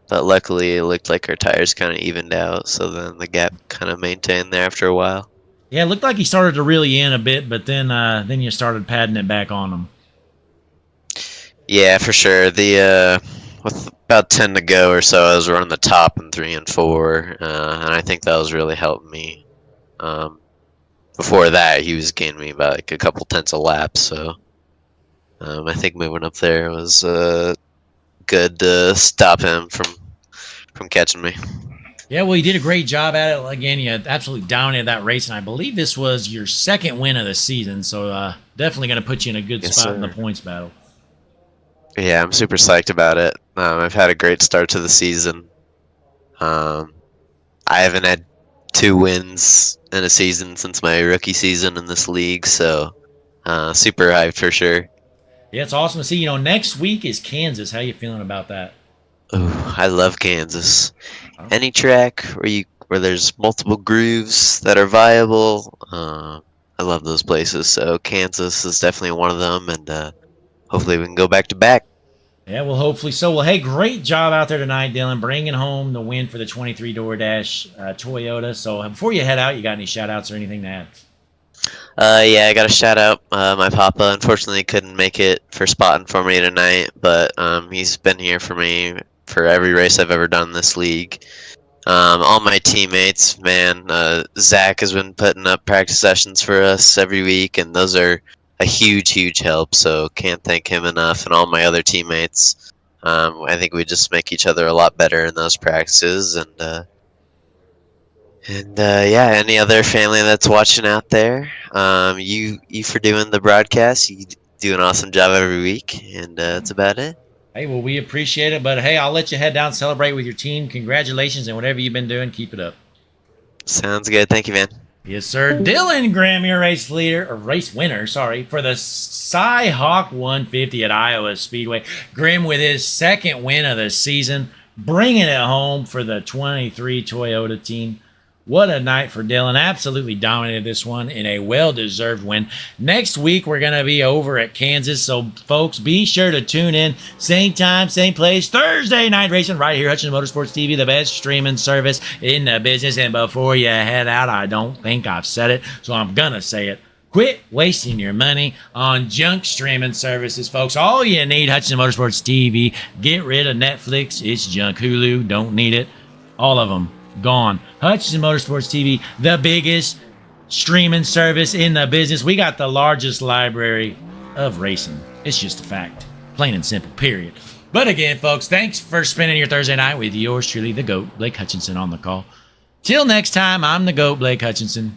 But luckily, it looked like our tires kind of evened out. So then the gap kind of maintained there after a while. Yeah, it looked like he started to reel you in a bit, but then you started padding it back on him. Yeah, for sure. With about 10 to go or so, I was running the top in 3 and 4, and I think that was really helping me. Before that, he was gaining me about like a couple tenths a lap, so I think moving up there was good to stop him from catching me. Yeah, well, you did a great job at it. Again, you absolutely dominated that race, and I believe this was your second win of the season, so definitely going to put you in a good spot in the points battle. Yeah, I'm super psyched about it. I've had a great start to the season. I haven't had 2 wins in a season since my rookie season in this league, so super hyped for sure. Yeah, it's awesome to see. Next week is Kansas. How you feeling about that? Ooh, I love Kansas. Any track where there's multiple grooves that are viable, I love those places. So Kansas is definitely one of them, and hopefully we can go back to back. Yeah, well, hopefully so. Well, hey, great job out there tonight, Dylan, bringing home the win for the 23 DoorDash Toyota. So before you head out, you got any shout-outs or anything to add? Yeah, I got to shout out my papa. Unfortunately, couldn't make it for spotting for me tonight, but he's been here for me for every race I've ever done in this league. All my teammates, man, Zach has been putting up practice sessions for us every week, and those are a huge help, so can't thank him enough, and all my other teammates. I think we just make each other a lot better in those practices, and yeah, any other family that's watching out there, you for doing the broadcast. You do an awesome job every week, and that's about it. Hey, well, we appreciate it, but hey, I'll let you head down and celebrate with your team. Congratulations, and whatever you've been doing, keep it up. Sounds good. Thank you, man. Yes, sir. Dylan Grimm, your race winner, for the Cy Hawk 150 at Iowa Speedway. Grimm with his second win of the season, bringing it home for the 23 Toyota team. What a night for Dylan. Absolutely dominated this one in a well-deserved win. Next week, we're going to be over at Kansas. So, folks, be sure to tune in. Same time, same place. Thursday night racing right here. Hutchins Motorsports TV, the best streaming service in the business. And before you head out, I don't think I've said it, so I'm going to say it. Quit wasting your money on junk streaming services, folks. All you need, Hutchins Motorsports TV. Get rid of Netflix. It's junk. Hulu, don't need it. All of them. Gone. Hutchins Motorsports TV, the biggest streaming service in the business. We got the largest library of racing. It's just a fact. Plain and simple, period. But again, folks, thanks for spending your Thursday night with yours truly, the GOAT, Blake Hutchinson, on the call. Till next time, I'm the GOAT, Blake Hutchinson.